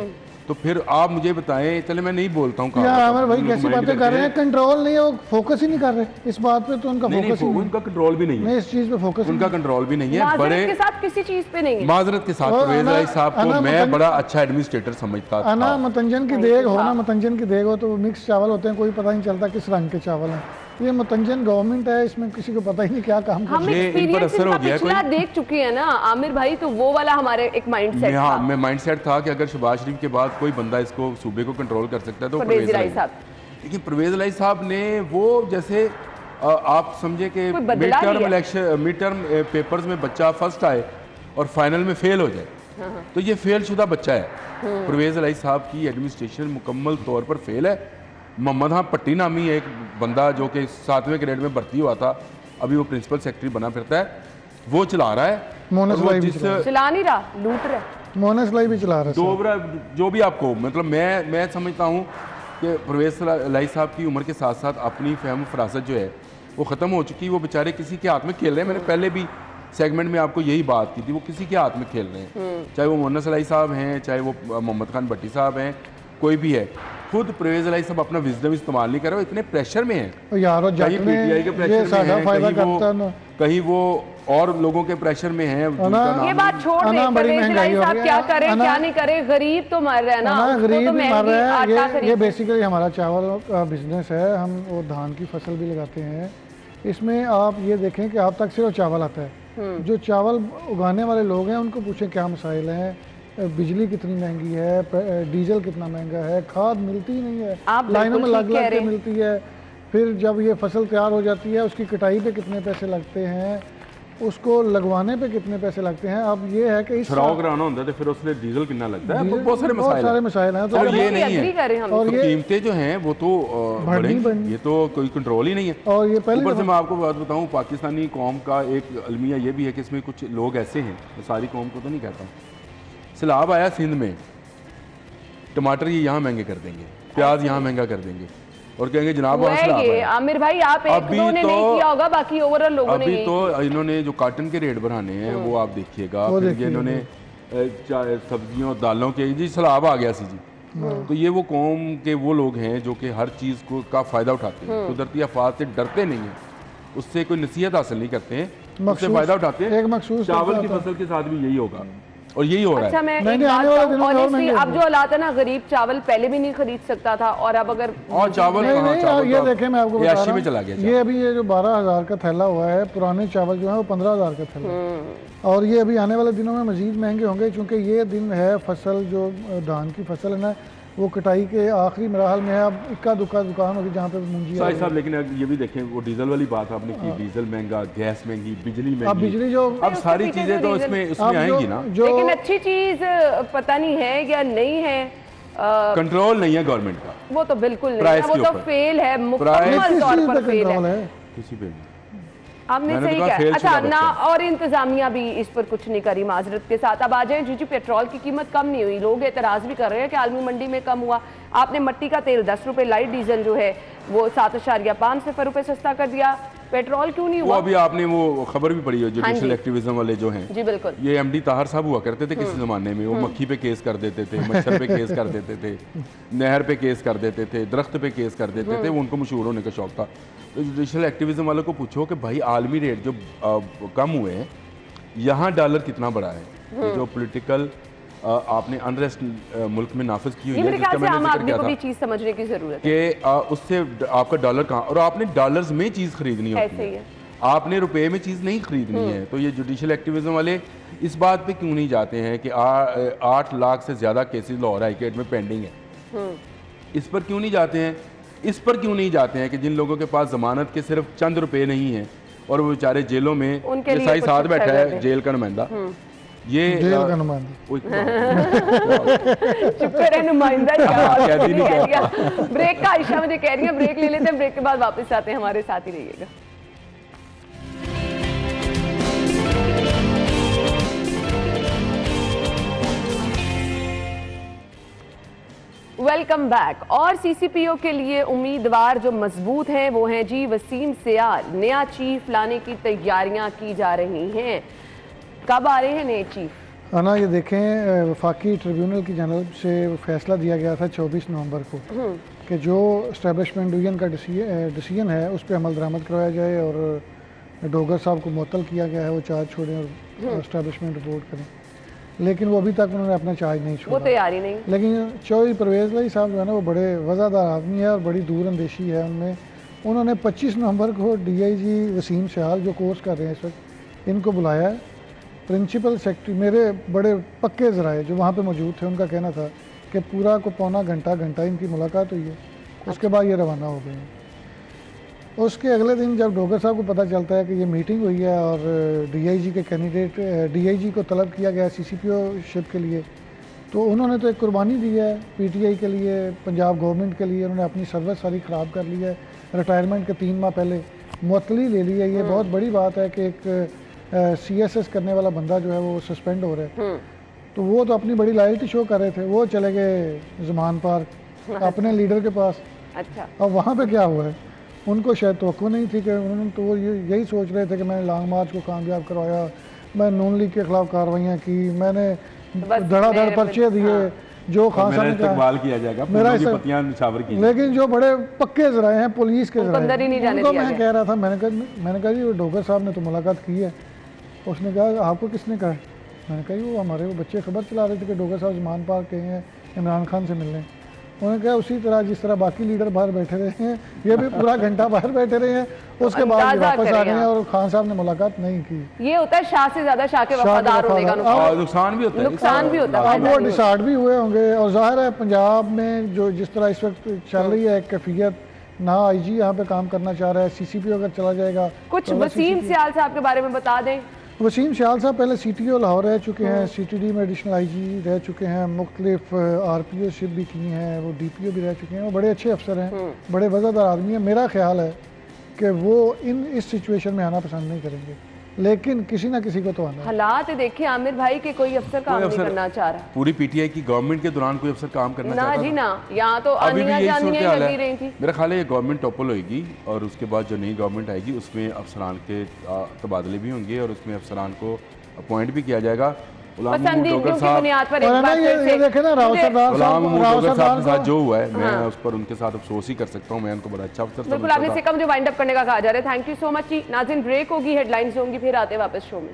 तो फिर आप मुझे बताएं। चले मैं नहीं बोलता हूँ यार आमिर भाई कैसी बातें कर रहे हैं, कंट्रोल नहीं है, वो फोकस ही नहीं कर रहे इस बात पे, तो उनका फोकस ही नहीं, उनका कंट्रोल भी नहीं है, नहीं इस चीज पे फोकस उनका कंट्रोल भी नहीं है। माजरत बड़े के साथ किसी चीज पे नहीं है। माजरत के साथ और परवेज राय साहब को अना मैं मतन- बड़ा अच्छा एडमिनिस्ट्रेटर समझता अना था। मतंजन की देग हो ना, मतंजन की देग हो तो मिक्स चावल होते हैं, कोई पता नहीं चलता किस रंग के चावल हैं। ये मतंजन गवर्नमेंट है, इसमें किसी को पता ही नहीं क्या काम कर हम ये इन पर एक्सपीरियंस असर हो इनका गया पिछला कोई? देख चुके हैं ना आमिर भाई, तो वो वाला हमारे एक माइंडसेट था। हाँ, मैं माइंडसेट था कि अगर शहबाज शरीफ के बाद कोई बंदा इसको सूबे को कंट्रोल कर सकता है तो परवेज राय राय। साहब। लेकिन परवेज राय साहब ने वो जैसे आप समझे कि कोई बदला लिया। मिड टर्म पेपर्स में बच्चा फर्स्ट आए और फाइनल में फेल हो जाए, तो ये फेल शुदा बच्चा है। परवेज राय साहब की एडमिनिस्ट्रेशन मुकम्मल तौर पर फेल है। मोहम्मद हाँ पट्टी नामी एक बंदा जो कि 7वें ग्रेड में भर्ती हुआ था, अभी वो प्रिंसिपल सेक्रेटरी बना फिरता है, वो चला रहा है। मोनस और वो भाई भी जिस चला चला नहीं रहा, लूट रहा है। मोनस लाई भी चला रहे हैं। डोबरा जो भी आपको मतलब मैं समझता हूँ कि परवेज लाई साहब की उम्र के साथ साथ अपनी फहम फरासत जो है वो ख़त्म हो चुकी है। वो बेचारे किसी के हाथ में खेल रहे हैं। मैंने पहले भी सेगमेंट में आपको यही बात की थी, वो किसी के हाथ में खेल रहे हैं, चाहे वो मोनस लाई साहब हैं, चाहे वो मोहम्मद खान भट्टी साहब हैं, कोई भी है। खुद परवेज लाई साहब अपना विजडम इस्तेमाल नहीं कर रहे, वो इतने प्रेशर में हैं। और यारो जट कहीं में पीटीआई के ये प्रेशर में सादा हैं, फायदा कहीं करता है ना। कहीं वो और लोगों के प्रेशर में हैं। जिनका नाम ये बात छोड़ दे, अना बड़ी परवेज महंगाई राय हो साहब रही क्या है। करे अना- क्या नहीं करे, गरीब तो मर रहा है ना, ना उसको गरीब तो भी मर महंगी रहा है। आटा ये खरीद। बेसिकली हमारा चावल का बिजनेस है, हम वो धान की फसल भी लगाते हैं। इसमें आप ये देखें कि आप तक सिर्फ चावल आता है, जो चावल उगाने वाले लोग हैं उनको पूछें क्या मसाइल हैं, बिजली कितनी महंगी है, डीजल कितना महंगा है, खाद मिलती ही नहीं है, आप लाइनों में बिल्कुल लग ठीक कह लग के रहे हैं। मिलती है। फिर जब ये फसल तैयार हो जाती है उसकी कटाई पे कितने पैसे लगते हैं, उसको लगवाने पे कितने पैसे लगते हैं। अब ये है कि इस छुड़ाव कराना होता है तो फिर उसमें डीजल कितना लगता है, डीजल- बहुत सारे मसाइल हैं। मसाइल हैं। तो और ये भी नहीं agree है करें हम। और तो ये- कीमतें जो हैं वो तो बढ़ेंगी, बढ़नी। ये तो कोई कंट्रोल ही नहीं है। और ये पहले ऊपर से मैं आपको बात बताऊं, पाकिस्तानी कौम का एक अलमिया ये भी है कि इसमें कुछ लोग ऐसे हैं, मैं सारी कौम को तो नहीं कहता हूँ। सैलाब आया सिंध में, टमाटर ये यहाँ महंगे कर देंगे, प्याज यहाँ महंगा कर देंगे और कहेंगे जनाब वो वहाँ है सैलाब ये आया। आमिर भाई, आप एक अभी दो ने तो- नहीं किया होगा, बाकी ओवरऑल लोगों ने अभी यही तो इन्होंने जो कॉटन के रेट बढ़ाने हैं वो आप देखिएगा, वो फिर ये देखिए, इन्होंने सब्जियों दालों के जी सैलाब आ गया सी जी। तो ये वो कौम के वो लोग हैं जो कि हर चीज़ को का फ़ायदा उठाते हैं, कुदरती आफात से डरते नहीं हैं, उससे कोई नसीहत हासिल नहीं करते हैं, उससे मखसूस- फ़ायदा उठाते हैं। एक मखसूस चावल की होता है। फसल के साथ भी यही होगा। और यही हो रहा अच्छा है। मैं नहीं, एक नहीं, बात आने वाले कहूं, दिनों में और honestly, महंगे अब जो हालात है ना, गरीब चावल पहले भी नहीं खरीद सकता था और अब अगर और चावल नहीं कहाँ, नहीं चावल ये तो देखें, मैं आपको बता याशी रहा में चला गया हूँ, ये अभी ये जो 12,000 का थैला हुआ है, पुराने चावल जो है वो 15,000 का थैला है। और ये अभी आने वाले दिनों में मजीद महंगे होंगे, क्योंकि ये दिन है फसल जो धान की फसल है ना, वो कटाई के आखिरी मराहल में है। अब इक्का दुक्का दुकान होगी जहाँ पे मुंजी साहिब साहब, लेकिन अब ये भी देखें, वो डीजल वाली बात आपने की, डीजल महंगा, गैस महंगी, बिजली अब महंगी, बिजली जो अब सारी पीछे चीजें तो तो डीजल- उसमें अब आएंगी ना। जो लेकिन अच्छी चीज पता नहीं है या नहीं है, कंट्रोल नहीं है गवर्नमेंट का वो तो बिल्कुल नहीं प्राइस है, वो के तो ऊपर। फेल है, किस मुकम्मल तौर चीज़ पर पे फेल कंट्रोल है। है? किसी पे नहीं। आपने मैंने सही तो कहा कहा। फेल अच्छा शुदा ना, बच्चा। और इंतजामिया भी इस पर कुछ नहीं करी, माजरत के साथ। अब आ जाए जी पेट्रोल की कीमत कम नहीं हुई, लोग एतराज भी कर रहे हैं कि आलमी मंडी में कम हुआ। आपने मट्टी का तेल 10 रुपए, लाइट डीजल जो है वो 7.5 रुपए सस्ता कर दिया, पेट्रोल क्यों नहीं वो हुआ? अभी आपने वो खबर भी पढ़ी है, जुडिशल जी। एक्टिविज्म वाले जो हैं, जी बिल्कुल। ये एमडी ताहर साहब हुआ करते थे किसी ज़माने में, वो मक्खी पे केस कर देते थे, मच्छर पे केस कर देते थे, नहर पे केस कर देते थे, दरख्त पे केस कर देते थे, वो उनको मशहूर होने का शौक था। तो जुडिशल एक्टिविज्म वालों को पूछो कि भाई आलमी रेट जो कम हुए हैं, यहाँ डॉलर कितना बढ़ा है? ये जो पॉलिटिकल आपने अनरेस्ट मुल्क में नाफिज की हुई ये है, मेरे जिसका ख्याल से मैंने आम जिक्र आदमी किया को था भी चीज समझने की जरूरत है। कि उससे आपका डॉलर कहाँ, और आपने डॉलर्स में चीज़ खरीदनी होती ऐसे ही है, है। आपने रुपए में चीज़ नहीं खरीदनी है। तो ये जुडिशल एक्टिविज्म वाले इस बात पे क्यों नहीं जाते हैं कि 8 लाख से ज़्यादा केसेस लाहौर हाई कोर्ट में पेंडिंग है, इस पर क्यों नहीं जाते हैं? इस पर क्यों नहीं जाते हैं कि जिन लोगों के पास जमानत के सिर्फ चंद रुपए नहीं हैं और वो बेचारे जेलों में, उनके ये लिए साई कुछ साथ अच्छा बैठा कर है दें। जेल का नुमाइंदा, ये जेल का नुमाइंदा, वो एक- शुक्र है नुमाइंदा कैदी नहीं कह दिया। ब्रेक का आयशा मुझे कह रही है, ब्रेक ले लेते हैं, ब्रेक के बाद वापस आते हैं, हमारे साथ ही रहिएगा। Welcome back. और सीसीपीओ के लिए उम्मीदवार जो मजबूत हैं वो हैं जी वसीम सियाल। नया चीफ लाने की तैयारियां की जा रही हैं। कब आ रहे हैं नए चीफ? ना ये देखें, वफाकी ट्रिब्यूनल की जानब से फैसला दिया गया था 24 नवंबर को कि जो इस्टेब्लिशमेंट डिवीजन का डिसीजन है उस पर अमल दरामद करवाया जाए, और डोगर साहब को मुअत्तल किया गया है, वो चार्ज छोड़ें और इस्टेब्लिशमेंट रिपोर्ट करें। लेकिन वो अभी तक उन्होंने अपना चार्ज नहीं वो छोड़ा। तैयारी नहीं। लेकिन चौधरी परवेज़ लाई साहब जो है ना, वो बड़े वज़ादार आदमी है और बड़ी दूर अंदेशी है उनमें। उन्होंने 25 नवंबर को डीआईजी वसीम सियाल जो कोर्स कर रहे हैं इस वक्त, इनको बुलाया है। प्रिंसिपल सेक्रेटरी, मेरे बड़े पक्के ज़राए जो वहाँ पे मौजूद थे, उनका कहना था कि पूरा को पौना घंटा इनकी मुलाकात हुई है, उसके बाद ये रवाना हो गए हैं। उसके अगले दिन जब डोगर साहब को पता चलता है कि ये मीटिंग हुई है और डीआईजी के कैंडिडेट, डीआईजी को तलब किया गया सीसीपीओ शिप के लिए, तो उन्होंने तो एक कुर्बानी दी है पीटीआई के लिए, पंजाब गवर्नमेंट के लिए। उन्होंने अपनी सर्विस सारी ख़राब कर ली है, रिटायरमेंट के 3 माह पहले मुअत्तली ले ली है। ये बहुत बड़ी बात है कि एक सीएसएस करने वाला बंदा जो है वो सस्पेंड हो रहा है। तो वो तो अपनी बड़ी लॉयल्टी शो कर रहे थे, वो चले गए ज़मान पार्क अपने लीडर के पास। अच्छा, अब वहाँ पे क्या हुआ है, उनको शायद तवक्को नहीं थी कि उन्होंने तो वो यही सोच रहे थे कि मैंने लॉन्ग मार्च को कामयाब करवाया, मैं नून लीग के खिलाफ कार्रवाइयाँ की, मैंने बस धड़ाधड़ मेरे- पर्चे दिए हाँ। जो खान मेरा साहब ने कहा। इस्तकबाल किया जाएगा, मेरा फूलों की इस्तेक- पत्तियां निछावर की। लेकिन जो बड़े पक्के ज़राए हैं पुलिस के उनको ज़राए, अंदर ही नहीं जाने उनको दिया मैं गया। कह रहा था, मैंने कहा जी वो डोगर साहब ने तो मुलाकात की है। उसने कहा आपको किसने कहा है? मैंने कहा जी वो हमारे वो बच्चे खबर चला रहे थे कि डोगर साहब ज़मान पार्क गए हैं इमरान खान से मिलने। उन्होंने कहा उसी तरह जिस तरह बाकी लीडर बाहर बैठे रहे हैं, ये भी पूरा घंटा बाहर बैठे रहे हैं, उसके बाद ये अंदाजा वापस आ करें गए हैं आप। और खान साहब ने मुलाकात नहीं की। ये होता है शाह से ज्यादा शाह के शाह के वफादार होने का वफादार। नुकसान। नुकसान भी होता है, नुकसान भी होता है। अब वो डिसाइड भी हुए होंगे, और जाहिर है पंजाब में जो जिस तरह इस वक्त चल रही है कैफियत, ना आईजी यहाँ पे काम करना चाह रहा है, सीसीपी अगर चला जाएगा। कुछ तो वसीम सियाल साहब के बारे में बता दें। वसीम सियाल साहब पहले सीटीओ लाहौर रह चुके हैं, सीटीडी में एडिशनल आईजी रह चुके हैं, मुख्तलिफ आरपीओ शिप भी की हैं, वो डीपीओ भी रह चुके हैं, वो बड़े अच्छे अफसर हैं, बड़े वज़ादार आदमी हैं। मेरा ख्याल है कि वो इस सिचुएशन में आना पसंद नहीं करेंगे, लेकिन किसी ना किसी को तो आना है। हालात देखिए आमिर भाई के कोई अफसर काम नहीं करना चाह रहा। पूरी पीटीआई की गवर्नमेंट के दौरान कोई अफसर काम करना ना चाहता जी था? ना, यहाँ तो अभी भी आनियां यही जानियां सूरत हाल लगी रही है। थी। मेरा ख्याल है ये गवर्नमेंट टॉपल होगी और उसके बाद जो नई गवर्नमेंट आएगी उसमें अफसरान के तबादले भी होंगे और उसमें अफसरान को अपॉइंट भी किया जाएगा। गुलाम महमूद पसंदीदगियों डोगर की साहब, बुनियाद पर एक और है ना बार ये फिर से देखे ना राव मुझे- सरदार गुलाम साहब, महमूद राव डोगर सरदार साहब के साथ को जो हुआ है, मैं उस पर उनके साथ अफसोस ही कर सकता हूँ। मैं उनको बड़ा अच्छा अफसर बिल्कुल, समझता आपने था। से कम जो वाइंड अप करने का कहा जा रहा है। थैंक यू सो मच जी। नाज़रीन ब्रेक होगी, हेडलाइंस होंगी, फिर आते वापस शो में।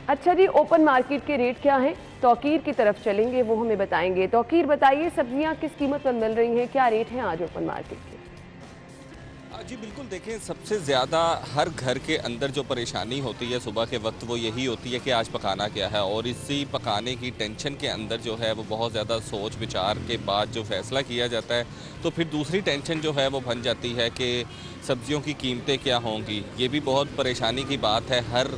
अच्छा जी, ओपन मार्केट के रेट क्या हैं? तौकीर की तरफ चलेंगे, वो हमें बताएंगे। तौकीर बताइए, सब्जियां किस कीमत पर मिल रही हैं, क्या रेट हैं आज ओपन मार्केट के? जी बिल्कुल, देखें सबसे ज़्यादा हर घर के अंदर जो परेशानी होती है सुबह के वक्त वो यही होती है कि आज पकाना क्या है, और इसी पकाने की टेंशन के अंदर जो है वो बहुत ज़्यादा सोच विचार के बाद जो फ़ैसला किया जाता है, तो फिर दूसरी टेंशन जो है वो बन जाती है कि सब्जियों की कीमतें क्या होंगी। ये भी बहुत परेशानी की बात है हर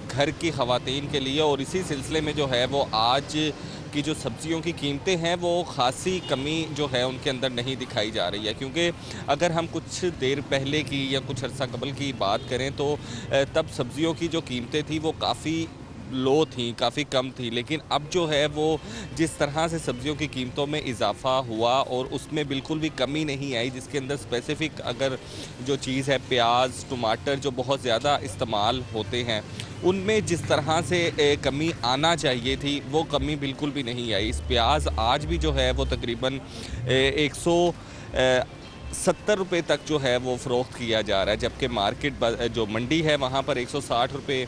घर की ख़वातीन के लिए, और इसी सिलसिले में जो है वो आज की जो सब्जियों की कीमतें हैं वो ख़ासी कमी जो है उनके अंदर नहीं दिखाई जा रही है। क्योंकि अगर हम कुछ देर पहले की या कुछ अर्सा कबल की बात करें तो तब सब्जियों की जो कीमतें थी वो काफ़ी लो थी, काफ़ी कम थी, लेकिन अब जो है वो जिस तरह से सब्जियों की कीमतों में इजाफा हुआ और उसमें बिल्कुल भी कमी नहीं आई, जिसके अंदर स्पेसिफ़िक अगर जो चीज़ है प्याज टमाटर जो बहुत ज़्यादा इस्तेमाल होते हैं उनमें जिस तरह से कमी आना चाहिए थी वो कमी बिल्कुल भी नहीं आई। इस प्याज आज भी जो है वो तकरीबन 170 रुपये तक जो है वो फ़रोख्त किया जा रहा है, जबकि मार्केट जो मंडी है वहाँ पर 160 रुपये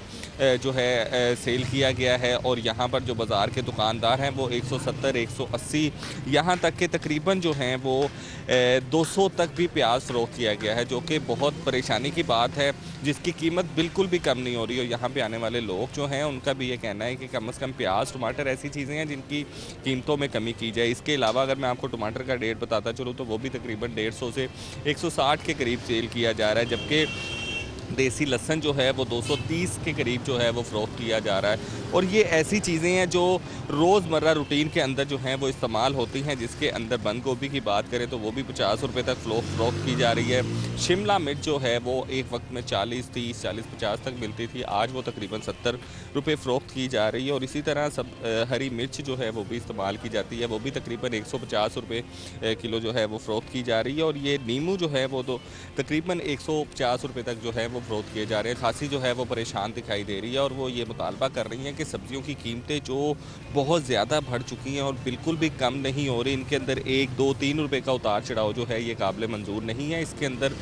जो है सेल किया गया है, और यहाँ पर जो बाज़ार के दुकानदार हैं वो 170 180 यहाँ तक के तकरीबन जो हैं वो 200 तक भी प्याज फ़रोख्त किया गया है, जो कि बहुत परेशानी की बात है, जिसकी कीमत बिल्कुल भी कम नहीं हो रही। और यहाँ पे आने वाले लोग जो हैं उनका भी ये कहना है कि कम से कम प्याज टमाटर ऐसी चीज़ें हैं जिनकी कीमतों में कमी की जाए। इसके अलावा अगर मैं आपको टमाटर का रेट बताता चलूँ तो वो भी तकरीबन 150 से 160 के करीब सेल किया जा रहा है, जबकि देसी लहसुन जो है वो 230 के करीब जो है वो फ़रोख्त किया जा रहा है। और ये ऐसी चीज़ें हैं जो रोज़मर्रा रूटीन के अंदर जो हैं वो इस्तेमाल होती हैं, जिसके अंदर बंद गोभी की बात करें तो वो भी 50 रुपये तक फ़रोख्त की जा रही है। शिमला मिर्च जो है वो एक वक्त में 40 30 40 50 तक मिलती थी, आज वो तकरीबन 70 रुपये फ़रोख्त की जा रही है। और इसी तरह सब हरी मिर्च जो है वो भी इस्तेमाल की जाती है, वो भी तकरीबन 150 रुपये किलो जो है वो फ़रोख्त की जा रही है। और ये नींबू जो है वो तो तकरीबन 150 रुपये तक जो है वो फ़रोख्त किए जा रहे हैं। खासी जो है वो परेशान दिखाई दे रही है, और वो ये मुतालबा कर रही हैं कि सब्जियों की कीमतें जो बहुत ज़्यादा बढ़ चुकी हैं और बिल्कुल भी कम नहीं हो रही, इनके अंदर 1 2 3 रुपये का उतार चढ़ाव जो है ये काबिल मंजूर नहीं है। इसके अंदर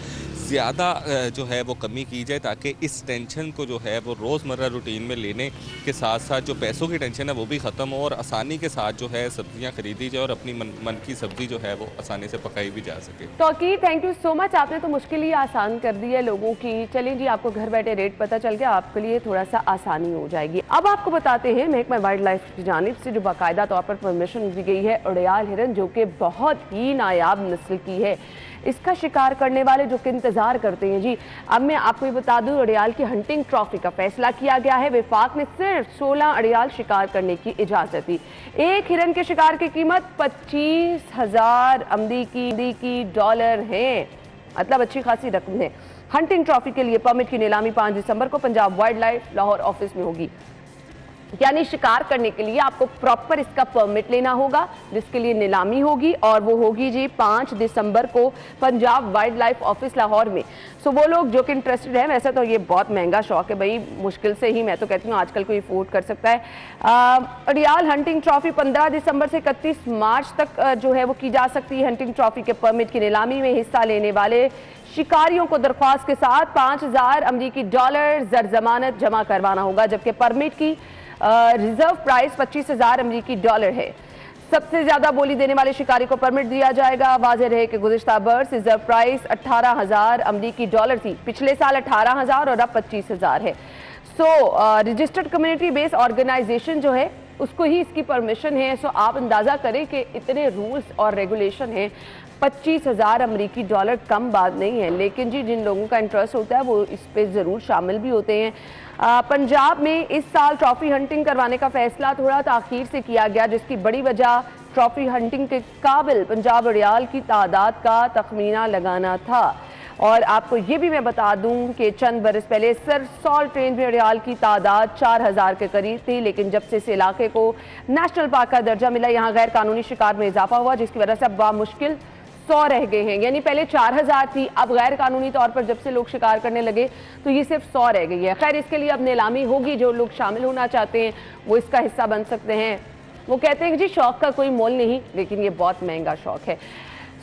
ज़्यादा जो है वो कमी की जाए, ताकि इस टेंशन को जो है वो रोज़मर्रा रूटीन में लेने के साथ साथ जो पैसों की टेंशन है वो भी ख़त्म हो, और आसानी के साथ जो है सब्जियां खरीदी जाए और अपनी मन की सब्ज़ी जो है वो आसानी से पकाई भी जा सके। Tauqeer, thank you so much, आपने तो मुश्किल ही आसान कर दी है लोगों की। चलिए जी, आपको घर बैठे रेट पता चल गया, आपके लिए थोड़ा सा आसानी हो जाएगी। अब आपको बताते हैं महकमा वाइल्ड लाइफ की जानिब से जो बाकायदा तौर पर परमिशन दी गई है उड़ियाल हिरन, जो कि बहुत ही नायाब नस्ल की है, इसका शिकार करने वाले जो कि इंतजार करते हैं जी। अब मैं आपको ये बता दूं, अड़ियाल की हंटिंग ट्रॉफी का फैसला किया गया है। विफाक ने सिर्फ 16 अड़ियाल शिकार करने की इजाजत दी। एक हिरन के शिकार की कीमत 25,000 अमरीकी डॉलर है, मतलब अच्छी खासी रकम है। हंटिंग ट्रॉफी के लिए परमिट की नीलामी 5 दिसंबर को Punjab wild life Lahore office में होगी। यानी शिकार करने के लिए आपको प्रॉपर इसका परमिट लेना होगा, जिसके लिए नीलामी होगी, और वो होगी जी 5 दिसंबर को Punjab wild life office Lahore में। सो वो लोग जो कि इंटरेस्टेड है, वैसे तो ये बहुत महंगा शौक है भाई, मुश्किल से ही मैं तो कहती हूँ आजकल कोई अफोर्ड कर सकता है। अड़ियाल हंटिंग ट्रॉफी 15 दिसंबर से 31 मार्च तक जो है वो की जा सकती है। हंटिंग ट्रॉफी के परमिट की नीलामी में हिस्सा लेने वाले शिकारियों को दरख्वास्त के साथ 5,000 अमरीकी डॉलर जर जमानत जमा करवाना होगा, जबकि परमिट की रिजर्व प्राइस 25,000 अमरीकी डॉलर है। सबसे ज्यादा बोली देने वाले शिकारी को परमिट दिया जाएगा। वाज़ेह रहे कि गुज़िश्ता बर्स रिजर्व प्राइस 18,000 अमरीकी डॉलर थी, पिछले साल 18,000 और अब 25,000 है। सो रजिस्टर्ड कम्युनिटी बेस्ड ऑर्गेनाइजेशन जो है उसको ही इसकी परमिशन है। सो आप अंदाजा करें कि इतने रूल्स और रेगुलेशन हैं। 25,000 अमरीकी डॉलर कम बात नहीं है, लेकिन जी जिन लोगों का इंटरेस्ट होता है वो इस पे ज़रूर शामिल भी होते हैं। पंजाब में इस साल ट्रॉफी हंटिंग करवाने का फैसला थोड़ा ताख़ीर से किया गया, जिसकी बड़ी वजह ट्रॉफी हंटिंग के काबिल पंजाब अड़ियाल की तादाद का तखमीना लगाना था। और आपको ये भी मैं बता दूं कि चंद बरस पहले सिर्फ सॉल्ट रेंज में अड़ियाल की तादाद 4,000 के करीब थी, लेकिन जब से इस इलाके को नेशनल पार्क का दर्जा मिला, यहाँ गैर कानूनी शिकार में इजाफा हुआ, जिसकी वजह से अब बामुश्किल 100 रह गए हैं। यानी पहले 4,000 थी, अब गैर कानूनी तौर पर जब से लोग शिकार करने लगे तो ये सिर्फ 100 रह गई है। खैर, इसके लिए अब नीलामी होगी, जो लोग शामिल होना चाहते हैं वो इसका हिस्सा बन सकते हैं। वो कहते हैं कि जी शौक का कोई मोल नहीं, लेकिन ये बहुत महंगा शौक है।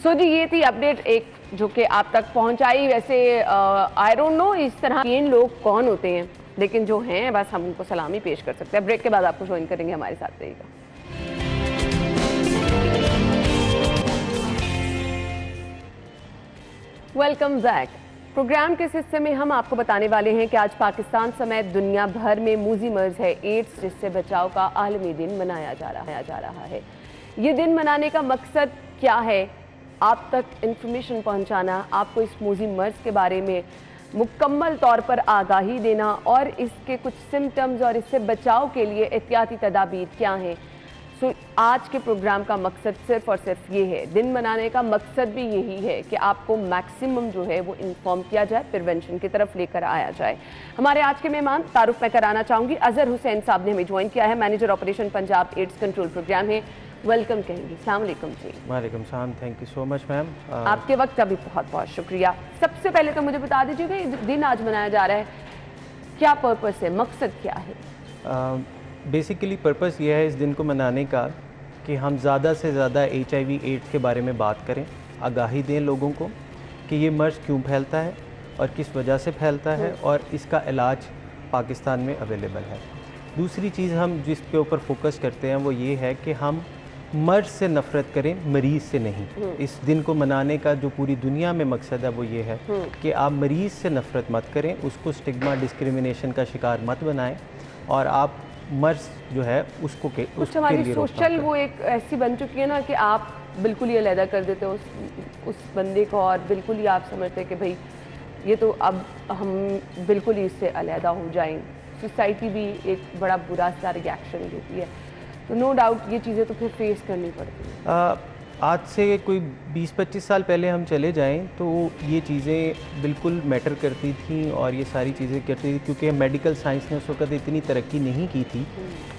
सो जी, ये थी अपडेट एक जो कि आप तक पहुंचाई। वैसे आई डोंट नो इस तरह के लोग कौन होते हैं लेकिन जो हैं बस हम उनको सलामी पेश कर सकते हैं। ब्रेक के बाद आपको ज्वाइन करेंगे, हमारे साथ रहिएगा। Welcome back. प्रोग्राम के इस हिस्से में हम आपको बताने वाले हैं कि आज पाकिस्तान समेत दुनिया भर में मूजी मर्ज है एड्स, जिससे बचाव का आलमी दिन मनाया जा रहा है। ये दिन मनाने का मकसद क्या है? आप तक इंफॉर्मेशन पहुंचाना, आपको इस मूजी मर्ज के बारे में मुकम्मल तौर पर आगाही देना और इसके कुछ सिम्टम्स और इससे बचाव के लिए एहतियाती तदाबीर क्या हैं। सो आज के प्रोग्राम का मकसद सिर्फ और सिर्फ ये है। दिन मनाने का मकसद भी यही है कि आपको मैक्सिमम जो है वो इन्फॉर्म किया जाए, प्रिवेंशन की तरफ लेकर आया जाए। हमारे आज के मेहमान, तारुफ मैं कराना चाहूँगी, अजहर हुसैन साहब ने हमें ज्वाइन किया है, manager operation Punjab AIDS control programme है। वेलकम कहेंगे। अस्सलाम वालेकुम जी। वालेकुम सलाम, thank you so much ma'am. आपके वक्त का भी बहुत बहुत शुक्रिया। सबसे पहले तो मुझे बता दीजिएगा ये दिन आज मनाया जा रहा है, क्या पर्पस है, मकसद क्या है? बेसिकली पर्पस ये है इस दिन को मनाने का कि हम ज़्यादा से ज़्यादा HIV एड्स के बारे में बात करें, आगाही दें लोगों को कि ये मर्ज़ क्यों फैलता है और किस वजह से फैलता है और इसका इलाज पाकिस्तान में अवेलेबल है। दूसरी चीज़ हम जिसके ऊपर फोकस करते हैं वो ये है कि हम मर्ज़ से नफ़रत करें, मरीज़ से नहीं। इस दिन को मनाने का जो पूरी दुनिया में मकसद है वो ये है कि आप मरीज़ से नफ़रत मत करें, उसको स्टिग्मा डिस्क्रिमिनेशन का शिकार मत बनाएं और आप मर्ज़ जो है उसको कुछ हमारी सोशल वो एक ऐसी बन चुकी है ना कि आप बिल्कुल ही अलहदा कर देते हो उस बंदे को और बिल्कुल ही आप समझते हैं कि भाई ये तो अब हम बिल्कुल ही इससे अलहदा हो जाएं। सोसाइटी भी एक बड़ा बुरा सा रिएक्शन देती है, तो नो डाउट ये चीज़ें तो फिर फेस करनी पड़ती हैं। आज से कोई 20-25 साल पहले हम चले जाएं तो ये चीज़ें बिल्कुल मैटर करती थी और ये सारी चीज़ें करती थी क्योंकि मेडिकल साइंस ने उस वक्त इतनी तरक्की नहीं की थी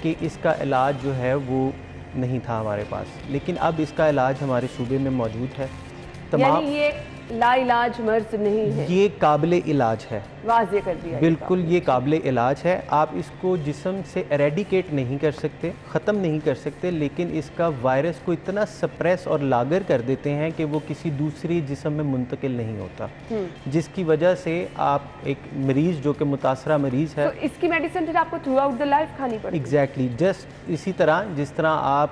कि इसका इलाज जो है वो नहीं था हमारे पास। लेकिन अब इसका इलाज हमारे सूबे में मौजूद है। यानी ये लाइलाज मर्ज नहीं है, ये काबिले इलाज है, वाज़े कर दिया। बिल्कुल ये काबिले इलाज है। आप इसको जिस्म से एरेडिकेट नहीं कर सकते, ख़त्म नहीं कर सकते, लेकिन इसका वायरस को इतना सप्रेस और लागर कर देते हैं कि वो किसी दूसरी जिस्म में मुंतकिल नहीं होता, जिसकी वजह से आप एक मरीज़ जो कि मुतासरा मरीज़ है, तो इसकी मेडिसिन फिर आपको थ्रू आउट द लाइफ खानी पड़ेगी। एग्जैक्टली जस्ट इसी तरह जिस तरह आप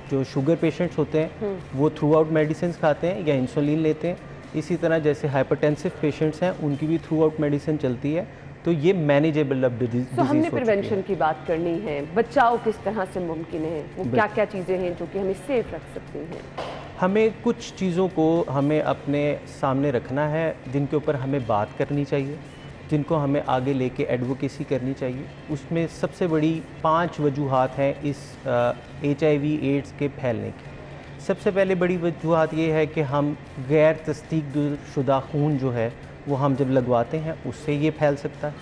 जो शुगर पेशेंट्स होते हैं वो थ्रू आउट मेडिसिन खाते हैं या इंसुलिन लेते हैं, इसी तरह जैसे हाइपरटेंसिव पेशेंट्स हैं उनकी भी थ्रू आउट मेडिसिन चलती है। तो ये मैनेजेबल अब डिजीज। तो हमने प्रिवेंशन की बात करनी है, बचाव किस तरह से मुमकिन है, वो क्या क्या चीज़ें हैं जो कि हमें सेफ रख सकती हैं? हमें कुछ चीज़ों को हमें अपने सामने रखना है जिनके ऊपर हमें बात करनी चाहिए, जिनको हमें आगे लेके एडवोकेसी करनी चाहिए। उसमें सबसे बड़ी 5 वजूहात हैं इस HIV एड्स के फैलने की। सबसे पहले बड़ी वजूहात ये है कि हम गैर तस्दीक शुदा खून जो है वो हम जब लगवाते हैं उससे ये फैल सकता है।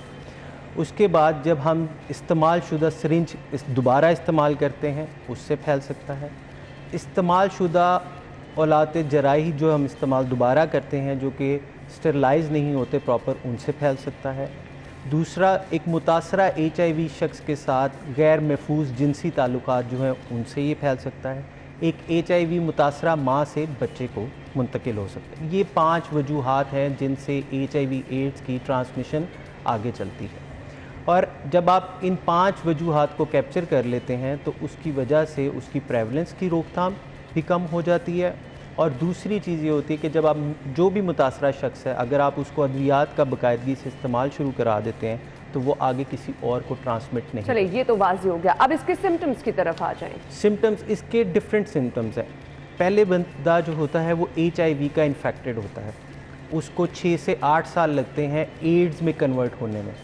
उसके बाद जब हम इस्तेमाल शुदा सिरिंज दोबारा इस्तेमाल करते हैं उससे फैल सकता है। इस्तेमाल शुदा औलात जराही जो हम इस्तेमाल दोबारा करते हैं जो कि स्टरलाइज नहीं होते प्रॉपर, उनसे फैल सकता है। दूसरा, एक मुतासरा HIV शख्स के साथ गैर महफूज जिनसी ताल्लुकात जो हैं उनसे ये फैल सकता है। एक HIV मुतासरा माँ से बच्चे को मुंतकिल हो सकता है। ये 5 वजूहात हैं जिनसे HIV एड्स की ट्रांसमिशन आगे चलती है। और जब आप इन 5 वजूहात को कैप्चर कर लेते हैं तो उसकी वजह से उसकी प्रेवलेंस की रोकथाम भी कम हो जाती है। और दूसरी चीज़ ये होती है कि जब आप जो भी मुतासरा शख्स है अगर आप उसको अद्वियात का बाकायदगी से इस्तेमाल शुरू करा देते हैं तो वो आगे किसी और को ट्रांसमिट नहीं। चलिए ये तो वाज़ी हो गया, अब इसके सिम्टम्स की तरफ आ जाएं। सिम्टम्स इसके डिफरेंट सिम्टम्स हैं। पहले बंदा जो होता है वो HIV का इन्फेक्टेड होता है, उसको 6 से 8 साल लगते हैं एड्स में कन्वर्ट होने में।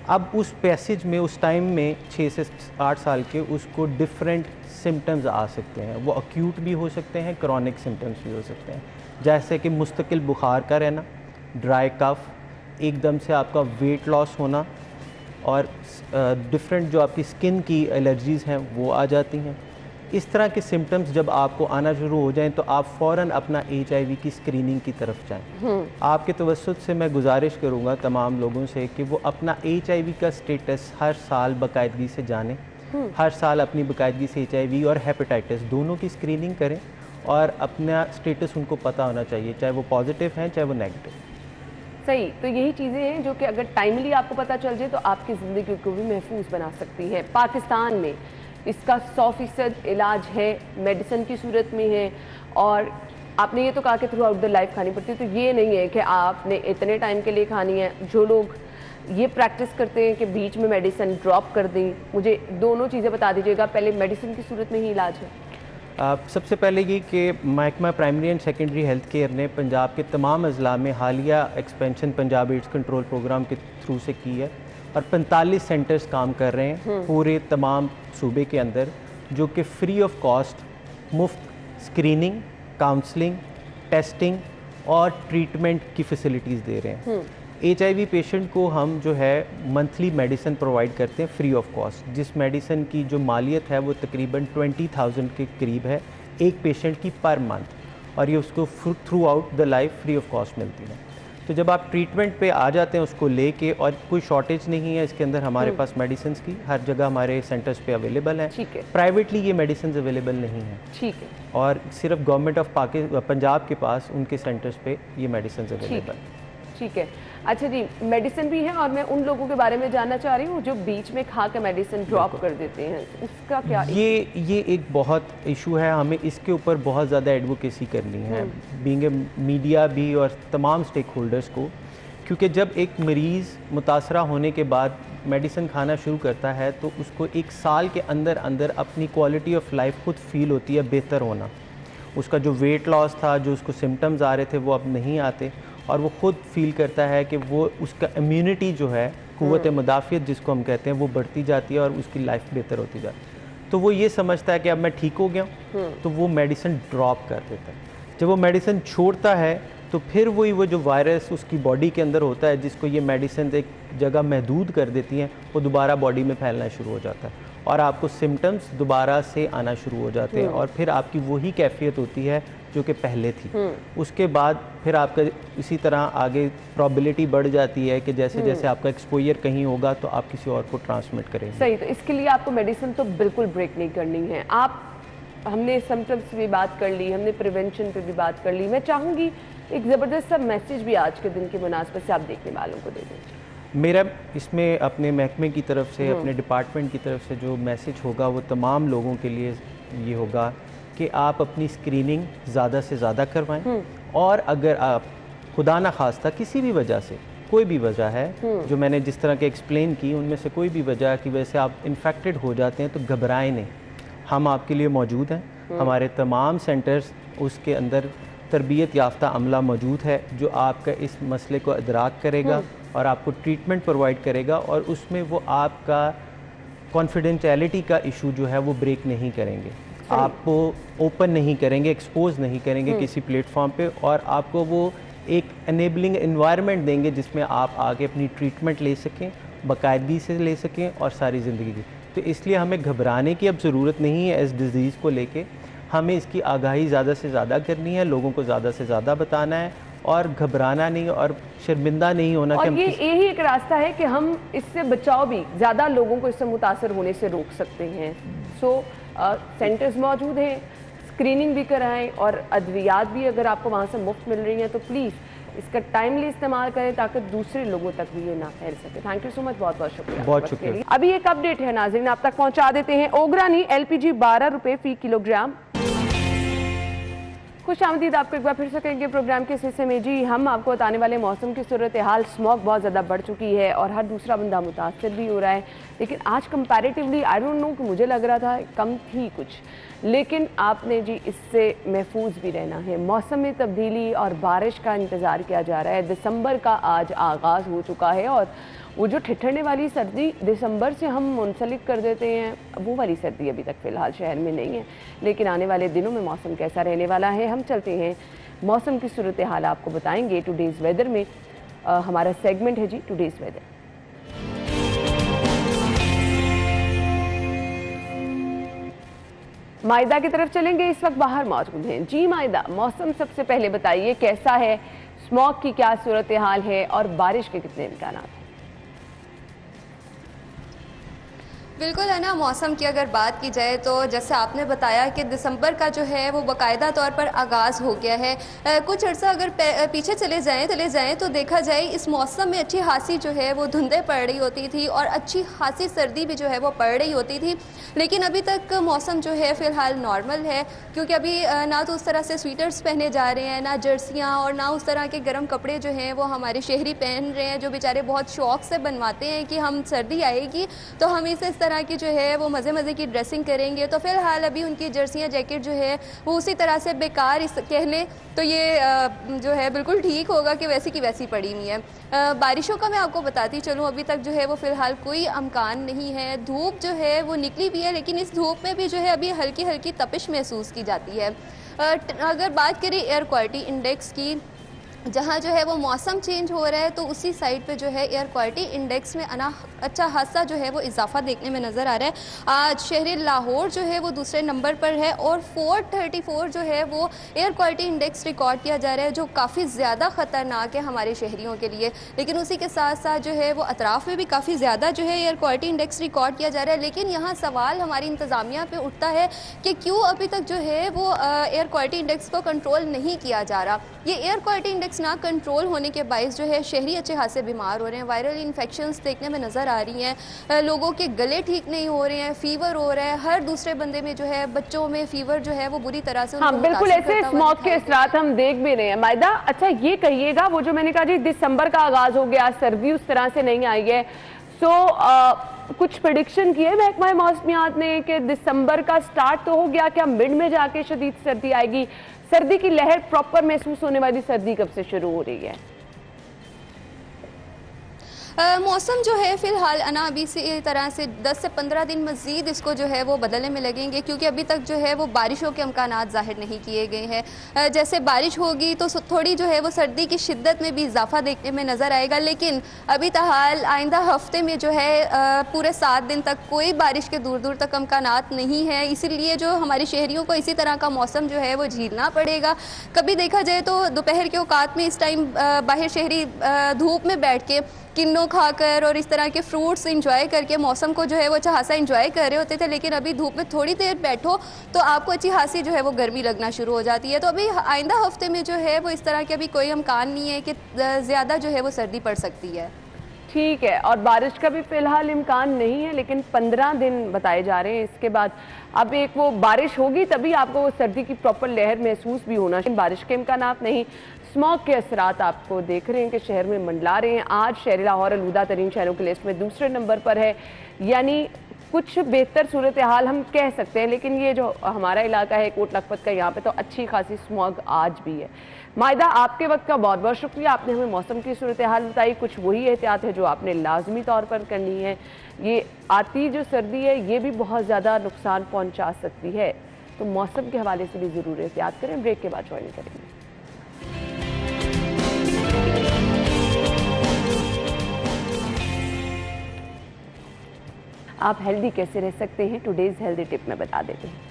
अब उस पैसेज में उस टाइम में 6 से 8 साल के उसको डिफरेंट सिम्टम्स आ सकते हैं। वो अक्यूट भी हो सकते हैं, क्रॉनिक सिम्टम्स भी हो सकते हैं, जैसे कि मुस्तकिल बुखार का रहना, ड्राई कफ, एकदम से आपका वेट लॉस होना और डिफरेंट जो आपकी स्किन की एलर्जीज़ हैं वो आ जाती हैं। इस तरह के सिम्टम्स जब आपको आना शुरू हो जाएं तो आप फ़ौरन अपना HIV की स्क्रीनिंग की तरफ जाएं। आपके तवस्सुत से मैं गुजारिश करूंगा तमाम लोगों से कि वो अपना HIV का स्टेटस हर साल बाकायदगी से जानें। हर साल अपनी बाकायदगी से HIV और हेपेटाइटिस दोनों की स्क्रीनिंग करें और अपना स्टेटस उनको पता होना चाहिए, चाहे वो पॉजिटिव हैं चाहे वो नेगेटिव। सही, तो यही चीज़ें हैं जो कि अगर टाइमली आपको पता चल जाए तो आपकी ज़िंदगी को भी महफूज बना सकती है। पाकिस्तान में इसका 100% इलाज है, मेडिसिन की सूरत में है। और आपने ये तो कहा कि थ्रू आउट द लाइफ खानी पड़ती है, तो ये नहीं है कि आपने इतने टाइम के लिए खानी है। जो लोग ये प्रैक्टिस करते हैं कि बीच में मेडिसिन ड्रॉप कर दें, मुझे दोनों चीज़ें बता दीजिएगा। पहले मेडिसिन की सूरत में ही इलाज है? सबसे पहले ये कि महकमा primary and secondary health care ने पंजाब के तमाम अजला में हालिया expansion Punjab AIDS control programme के थ्रू से की है और 45 सेंटर्स काम कर रहे हैं पूरे तमाम सूबे के अंदर, जो कि फ्री ऑफ कॉस्ट मुफ्त स्क्रीनिंग, काउंसलिंग, टेस्टिंग और ट्रीटमेंट की फैसिलिटीज़ दे रहे हैं। HIV पेशेंट को हम जो है मंथली मेडिसिन प्रोवाइड करते हैं फ्री ऑफ कॉस्ट, जिस मेडिसिन की जो मालियत है वो तकरीबन 20,000 के करीब है एक पेशेंट की पर मंथ, और ये उसको through out the life free of cost मिलती है। तो जब आप ट्रीटमेंट पे आ जाते हैं उसको लेके, और कोई शॉर्टेज नहीं है इसके अंदर हमारे पास मेडिसिन की, हर जगह हमारे सेंटर्स पे अवेलेबल है। ठीक है। प्राइवेटली ये मेडिसिन अवेलेबल नहीं है। ठीक है। और सिर्फ गवर्नमेंट ऑफ पंजाब के पास उनके सेंटर्स पे ये मेडिसिन अवेलेबल है। ठीक है। अच्छा जी, मेडिसिन भी है, और मैं उन लोगों के बारे में जानना चाह रही हूँ जो बीच में खा के मेडिसिन ड्रॉप कर देते हैं, उसका क्या? ये एक बहुत इशू है, हमें इसके ऊपर बहुत ज़्यादा एडवोकेसी करनी है, बीइंग ए मीडिया भी और तमाम स्टेक होल्डर्स को, क्योंकि जब एक मरीज़ मुतासरा होने के बाद मेडिसिन खाना शुरू करता है तो उसको 1 साल के अंदर अंदर अपनी क्वालिटी ऑफ लाइफ खुद फील होती है बेहतर होना। उसका जो वेट लॉस था, जो उसको सिम्टम्स आ रहे थे, वो अब नहीं आते, और वो खुद फील करता है कि वो उसका इम्यूनिटी जो है, क़ुव्वत मुदाफ़ियत जिसको हम कहते हैं, वो बढ़ती जाती है और उसकी लाइफ बेहतर होती जाती है। तो वो ये समझता है कि अब मैं ठीक हो गया हूँ, तो वो मेडिसिन ड्रॉप कर देता है। जब वो मेडिसिन छोड़ता है तो फिर वो जो वायरस उसकी बॉडी के अंदर होता है, जिसको ये मेडिसिन एक जगह महदूद कर देती हैं, वो दोबारा बॉडी में फैलना शुरू हो जाता है और आपको सिम्टम्स दोबारा से आना शुरू हो जाते हैं, और फिर आपकी वही कैफियत होती है जो कि पहले थी। उसके बाद फिर आपका इसी तरह आगे प्रॉबिलिटी बढ़ जाती है कि जैसे जैसे आपका एक्सपोजर कहीं होगा तो आप किसी और को ट्रांसमिट करेंगे। सही, तो इसके लिए आपको मेडिसिन तो बिल्कुल ब्रेक नहीं करनी है। हमने सिम्टम्स पे भी बात कर ली, हमने प्रिवेंशन पे भी बात कर ली। मैं चाहूँगी एक ज़बरदस्त सा मैसेज भी आज के दिन की मुनासबत से आप देखने वालों को दे दें। मेरा इसमें अपने महकमे की तरफ से, अपने डिपार्टमेंट की तरफ से जो मैसेज होगा वो तमाम लोगों के लिए ये होगा कि आप अपनी स्क्रीनिंग ज़्यादा से ज़्यादा करवाएं, और अगर आप खुदा न खास्ता किसी भी वजह से, कोई भी वजह है जो मैंने जिस तरह के एक्सप्लेन की, उनमें से कोई भी वजह की वजह से आप इन्फेक्टेड हो जाते हैं, तो घबराएं नहीं, हम आपके लिए मौजूद हैं। हमारे तमाम सेंटर्स उसके अंदर तरबियत याफ्ता अमला मौजूद है जो आपका इस मसले को इदराक करेगा और आपको ट्रीटमेंट प्रोवाइड करेगा, और उसमें वो आपका कॉन्फिडेंशियलिटी का इशू जो है वो ब्रेक नहीं करेंगे, आपको ओपन नहीं करेंगे, एक्सपोज नहीं करेंगे किसी प्लेटफॉर्म पे, और आपको वो एक एनेबलिंग एनवायरनमेंट देंगे जिसमें आप आगे अपनी ट्रीटमेंट ले सकें, बाकायदगी से ले सकें और सारी ज़िंदगी की। तो इसलिए हमें घबराने की अब ज़रूरत नहीं है इस डिज़ीज़ को लेके, हमें इसकी आगाही ज़्यादा से ज़्यादा करनी है, लोगों को ज़्यादा से ज़्यादा बताना है, और घबराना नहीं और शर्मिंदा नहीं होना। और ये यही एक रास्ता है कि हम इससे बचाव भी, ज़्यादा लोगों को इससे मुतासर होने से रोक सकते हैं। सो सेंटर्स मौजूद हैं, स्क्रीनिंग भी कराएं, और अद्वियात भी अगर आपको वहाँ से मुफ्त मिल रही हैं तो प्लीज़ इसका टाइमली इस्तेमाल करें ताकि दूसरे लोगों तक भी ये ना फैल सके। थैंक यू सो मच, बहुत बहुत शुक्रिया। बहुत शुक्रिया। अभी एक अपडेट है नाज़रीन, आप तक पहुँचा देते हैं। ओगरानी LPG 12 रुपये फ़ी किलोग्राम। खुश आमदीद आपको एक बार फिर से कहेंगे प्रोग्राम के इस हिस्से में। जी, हम आपको बताने वाले मौसम की सूरत हाल, स्मॉग बहुत ज़्यादा बढ़ चुकी है और हर दूसरा बंदा मुतासर भी हो रहा है, लेकिन आज कंपैरेटिवली आई डोंट नो कि मुझे लग रहा था कम थी कुछ, लेकिन आपने जी इससे महफूज भी रहना है। मौसम में तब्दीली और बारिश का इंतज़ार किया जा रहा है। दिसंबर का आज आगाज़ हो चुका है, और वो जो ठिठरने वाली सर्दी दिसंबर से हम मुंसलिक कर देते हैं, वो वाली सर्दी अभी तक फ़िलहाल शहर में नहीं है, लेकिन आने वाले दिनों में मौसम कैसा रहने वाला है, हम चलते हैं मौसम की सूरत हाल आपको बताएंगे टुडेज़ वेदर में। हमारा सेगमेंट है जी टुडेज़ वेदर। मायदा की तरफ चलेंगे, इस वक्त बाहर मौजूद हैं। जी मायदा, मौसम सबसे पहले बताइए कैसा है, स्मॉग की क्या सूरत हाल है और बारिश के कितने इम्कान हैं? बिल्कुल है ना, मौसम की अगर बात की जाए तो जैसे आपने बताया कि दिसंबर का जो है वो बाकायदा तौर पर आगाज़ हो गया है। कुछ अर्सा अगर पीछे चले जाएं तो देखा जाए इस मौसम में अच्छी खासी जो है वो धुंधें पड़ रही होती थी और अच्छी खासी सर्दी भी जो है वो पड़ रही होती थी। लेकिन अभी तक मौसम जो है फ़िलहाल नॉर्मल है, क्योंकि अभी ना तो उस तरह से स्वेटर्स पहने जा रहे हैं, ना जर्सियाँ, और ना उस तरह के गर्म कपड़े जो हैं वो हमारे शहरी पहन रहे हैं, जो बेचारे बहुत शौक़ से बनवाते हैं कि हम सर्दी आएगी तो हम इस तरह की जो है वो मज़े की ड्रेसिंग करेंगे। तो फ़िलहाल अभी उनकी जर्सियाँ जैकेट जो है वो उसी तरह से बेकार इस कह लें तो ये जो है बिल्कुल ठीक होगा कि वैसी की वैसी पड़ी हुई है। बारिशों का मैं आपको बताती चलूँ, अभी तक जो है वो फ़िलहाल कोई अमकान नहीं है। धूप जो है वो निकली भी है, लेकिन इस धूप में भी जो है अभी हल्की हल्की तपिश महसूस की जाती है। अगर बात करें एयर क्वालिटी इंडेक्स की, जहाँ जो है वो मौसम चेंज हो रहा है तो उसी साइड पे जो है एयर क्वालिटी इंडेक्स में अच्छा खासा जो है वो इजाफा देखने में नज़र आ रहा है। आज शहर लाहौर जो है वो दूसरे नंबर पर है और 434 जो है वो एयर क्वालिटी इंडेक्स रिकॉर्ड किया जा रहा है, जो काफ़ी ज़्यादा ख़तरनाक है हमारे शहरियों के लिए। लेकिन उसी के साथ साथ जो है वो अतराफ़ में भी काफ़ी ज़्यादा जो है एयर क्वालिटी इंडेक्स रिकॉर्ड किया जा रहा है। लेकिन यहाँ सवाल हमारी इंतज़ामिया पर उठता है कि क्यों अभी तक जो है वो एयर क्वालिटी इंडेक्स को कंट्रोल नहीं किया जा रहा। ये एयर क्वालिटी इंडेक्स ना कंट्रोल होने के बायस जो है शहरी अच्छे खासे बीमार हो रहे हैं, वायरल इन्फेक्शंस देखने में नज़र आ रही हैं, लोगों के गले ठीक नहीं हो रहे हैं, फीवर हो रहा है, हर दूसरे बंदे में जो है बच्चों में फीवर जो है वो बुरी तरह से हाँ बिल्कुल ऐसे स्मॉग के असरात हम देख भी रहे हैं। मायदा, अच्छा ये कहिएगा, वो जो मैंने कहा जी दिसंबर का आगाज हो गया, सर्दी उस तरह से नहीं आई है, सो कुछ प्रेडिक्शन किए महकमा मौसमियात ने कि दिसंबर का स्टार्ट तो हो गया, क्या मिड में जाके शदीद सर्दी आएगी? सर्दी की लहर प्रॉपर महसूस होने वाली सर्दी कब से शुरू हो रही है? मौसम जो है फ़िलहाल अना अभी से तरह से 10 से 15 दिन मज़ीद इसको जो है वो बदलने में लगेंगे, क्योंकि अभी तक जो है वो बारिशों के अमकानात ज़ाहिर नहीं किए गए हैं। जैसे बारिश होगी तो थोड़ी जो है वो सर्दी की शिद्दत में भी इजाफा देखने में नज़र आएगा। लेकिन अभी तहाल आइंदा हफ्ते में जो है पूरे 7 दिन तक कोई बारिश के दूर दूर तक अमकानात नहीं है, इसीलिए जो हमारे शहरियों को इसी तरह का मौसम जो है वो झीलना पड़ेगा। कभी देखा जाए तो दोपहर के औकात में इस टाइम बाहर शहरी धूप में बैठ के किन्नों खाकर और इस तरह के फ्रूट्स इंजॉय करके मौसम को जो है वो अच्छा खासा इंजॉय कर रहे होते थे। लेकिन अभी धूप में थोड़ी देर बैठो तो आपको अच्छी खासी जो है वो गर्मी लगना शुरू हो जाती है। तो अभी आइंदा हफ्ते में जो है वो इस तरह के अभी कोई अमकान नहीं है कि ज़्यादा जो है वो सर्दी पड़ सकती है। ठीक है, और बारिश का भी फिलहाल इम्कान नहीं है, लेकिन 15 दिन बताए जा रहे हैं। इसके बाद अब एक वो बारिश होगी तभी आपको वो सर्दी की प्रॉपर लहर महसूस भी होना चाहिए। बारिश के इम्कानात नहीं। स्मॉग के असरात आपको देख रहे हैं कि शहर में मंडला रहे हैं। आज शहर लाहौर आलूदा तरीन शहरों की लिस्ट में दूसरे नंबर पर है, यानी कुछ बेहतर सूरत हाल हम कह सकते हैं। लेकिन ये जो हमारा इलाका है कोट लखपत का, यहाँ पे तो अच्छी खासी स्मॉग आज भी है। मायदा, आपके वक्त का बहुत बहुत शुक्रिया, आपने हमें मौसम की सूरत हाल बताई। कुछ वही एहतियात है जो आपने लाजमी तौर पर करनी है। ये आती जो सर्दी है ये भी बहुत ज़्यादा नुकसान पहुँचा सकती है, तो मौसम के हवाले से भी ज़रूर एहतियात करें। ब्रेक के बाद ज्वाइन करेंगे। आप हेल्दी कैसे रह सकते हैं, टुडेज हेल्दी टिप में बता देते हैं।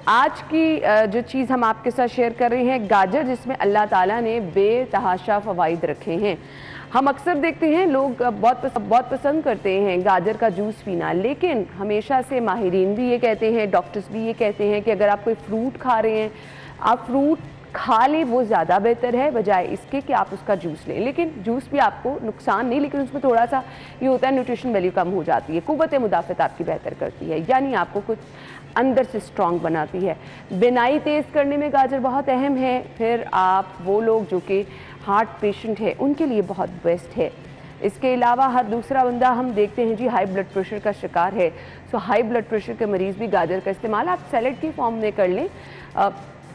आज की जो चीज़ हम आपके साथ शेयर कर रहे हैं, गाजर, जिसमें अल्लाह ताला ने बेतहाशा फ़वाइद रखे हैं। हम अक्सर देखते हैं लोग बहुत पसंद करते हैं गाजर का जूस पीना, लेकिन हमेशा से माहिरीन भी ये कहते हैं, डॉक्टर्स भी ये कहते हैं कि अगर आप कोई फ्रूट खा रहे हैं, आप फ्रूट खा लें, वो ज़्यादा बेहतर है बजाय इसके कि आप उसका जूस लें। लेकिन जूस भी आपको नुकसान नहीं, लेकिन उसमें थोड़ा सा ये होता है न्यूट्रिशन वैल्यू कम हो जाती है। कुव्वत मुदाफ़त आपकी बेहतर करती है, यानी आपको कुछ अंदर से स्ट्रॉन्ग बनाती है। बिनाई तेज़ करने में गाजर बहुत अहम है। फिर आप वो लोग जो कि हार्ट पेशेंट है उनके लिए बहुत बेस्ट है। इसके अलावा हर दूसरा बंदा हम देखते हैं जी हाई ब्लड प्रेशर का शिकार है, सो हाई ब्लड प्रेशर के मरीज़ भी गाजर का इस्तेमाल आप सैलेड की फॉर्म में कर लें।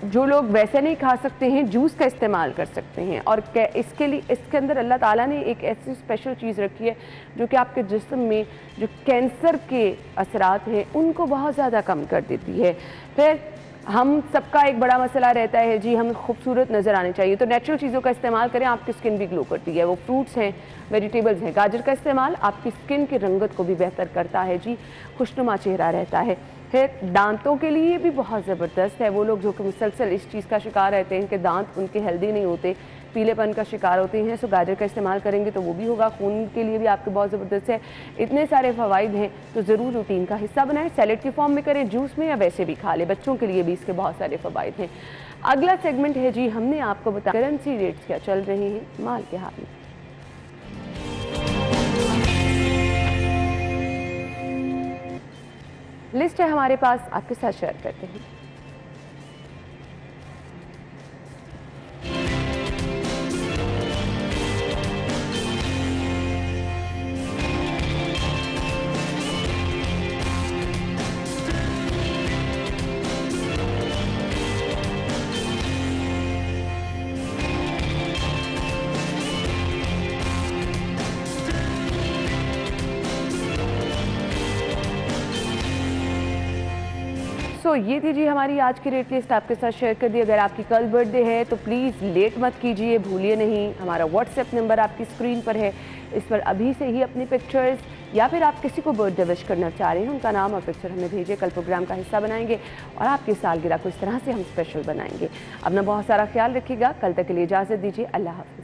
जो लोग वैसे नहीं खा सकते हैं जूस का इस्तेमाल कर सकते हैं। और इसके लिए इसके अंदर अल्लाह ताला ने एक ऐसी स्पेशल चीज़ रखी है जो कि आपके जिस्म में जो कैंसर के असरात हैं उनको बहुत ज़्यादा कम कर देती है। फिर हम सबका एक बड़ा मसला रहता है जी हमें खूबसूरत नज़र आनी चाहिए, तो नेचुरल चीज़ों का इस्तेमाल करें, आपकी स्किन भी ग्लो करती है। वो फ्रूट्स हैं, वेजिटेबल्स हैं, गाजर का इस्तेमाल आपकी स्किन की रंगत को भी बेहतर करता है जी, खुशनुमा चेहरा रहता है। फिर दांतों के लिए भी बहुत ज़बरदस्त है। वो लोग जो कि मुसलसल इस चीज़ का शिकार रहते हैं कि दांत उनके हेल्दी नहीं होते, पीलेपन का शिकार होते हैं, सो गाजर का इस्तेमाल करेंगे तो वो भी होगा, खून के लिए भी आपके बहुत ज़बरदस्त है। इतने सारे फ़वाइद हैं तो ज़रूर रूटीन का हिस्सा बनाएं। सैलेड की फॉर्म में करें, जूस में, या वैसे भी खा लें। बच्चों के लिए भी इसके बहुत सारे फ़वाइद हैं। अगला सेगमेंट है जी, हमने आपको बताया करेंसी रेट्स क्या चल रहे हैं माल के हाल में। लिस्ट है हमारे पास, आपके साथ शेयर करते हैं। सो ये थी जी हमारी आज की रेट लिस्ट, आपके साथ शेयर कर दी। अगर आपकी कल बर्थडे है तो प्लीज़ लेट मत कीजिए, भूलिए नहीं। हमारा व्हाट्सएप नंबर आपकी स्क्रीन पर है, इस पर अभी से ही अपनी पिक्चर्स या फिर आप किसी को बर्थडे विश करना चाह रहे हैं उनका नाम और पिक्चर हमें भेजिए। कल प्रोग्राम का हिस्सा बनाएंगे और आपकी सालगिरह को इस तरह से हम स्पेशल बनाएंगे। अपना बहुत सारा ख्याल रखिएगा। कल तक के लिए इजाज़त दीजिए। अल्लाह हाफ़िज़।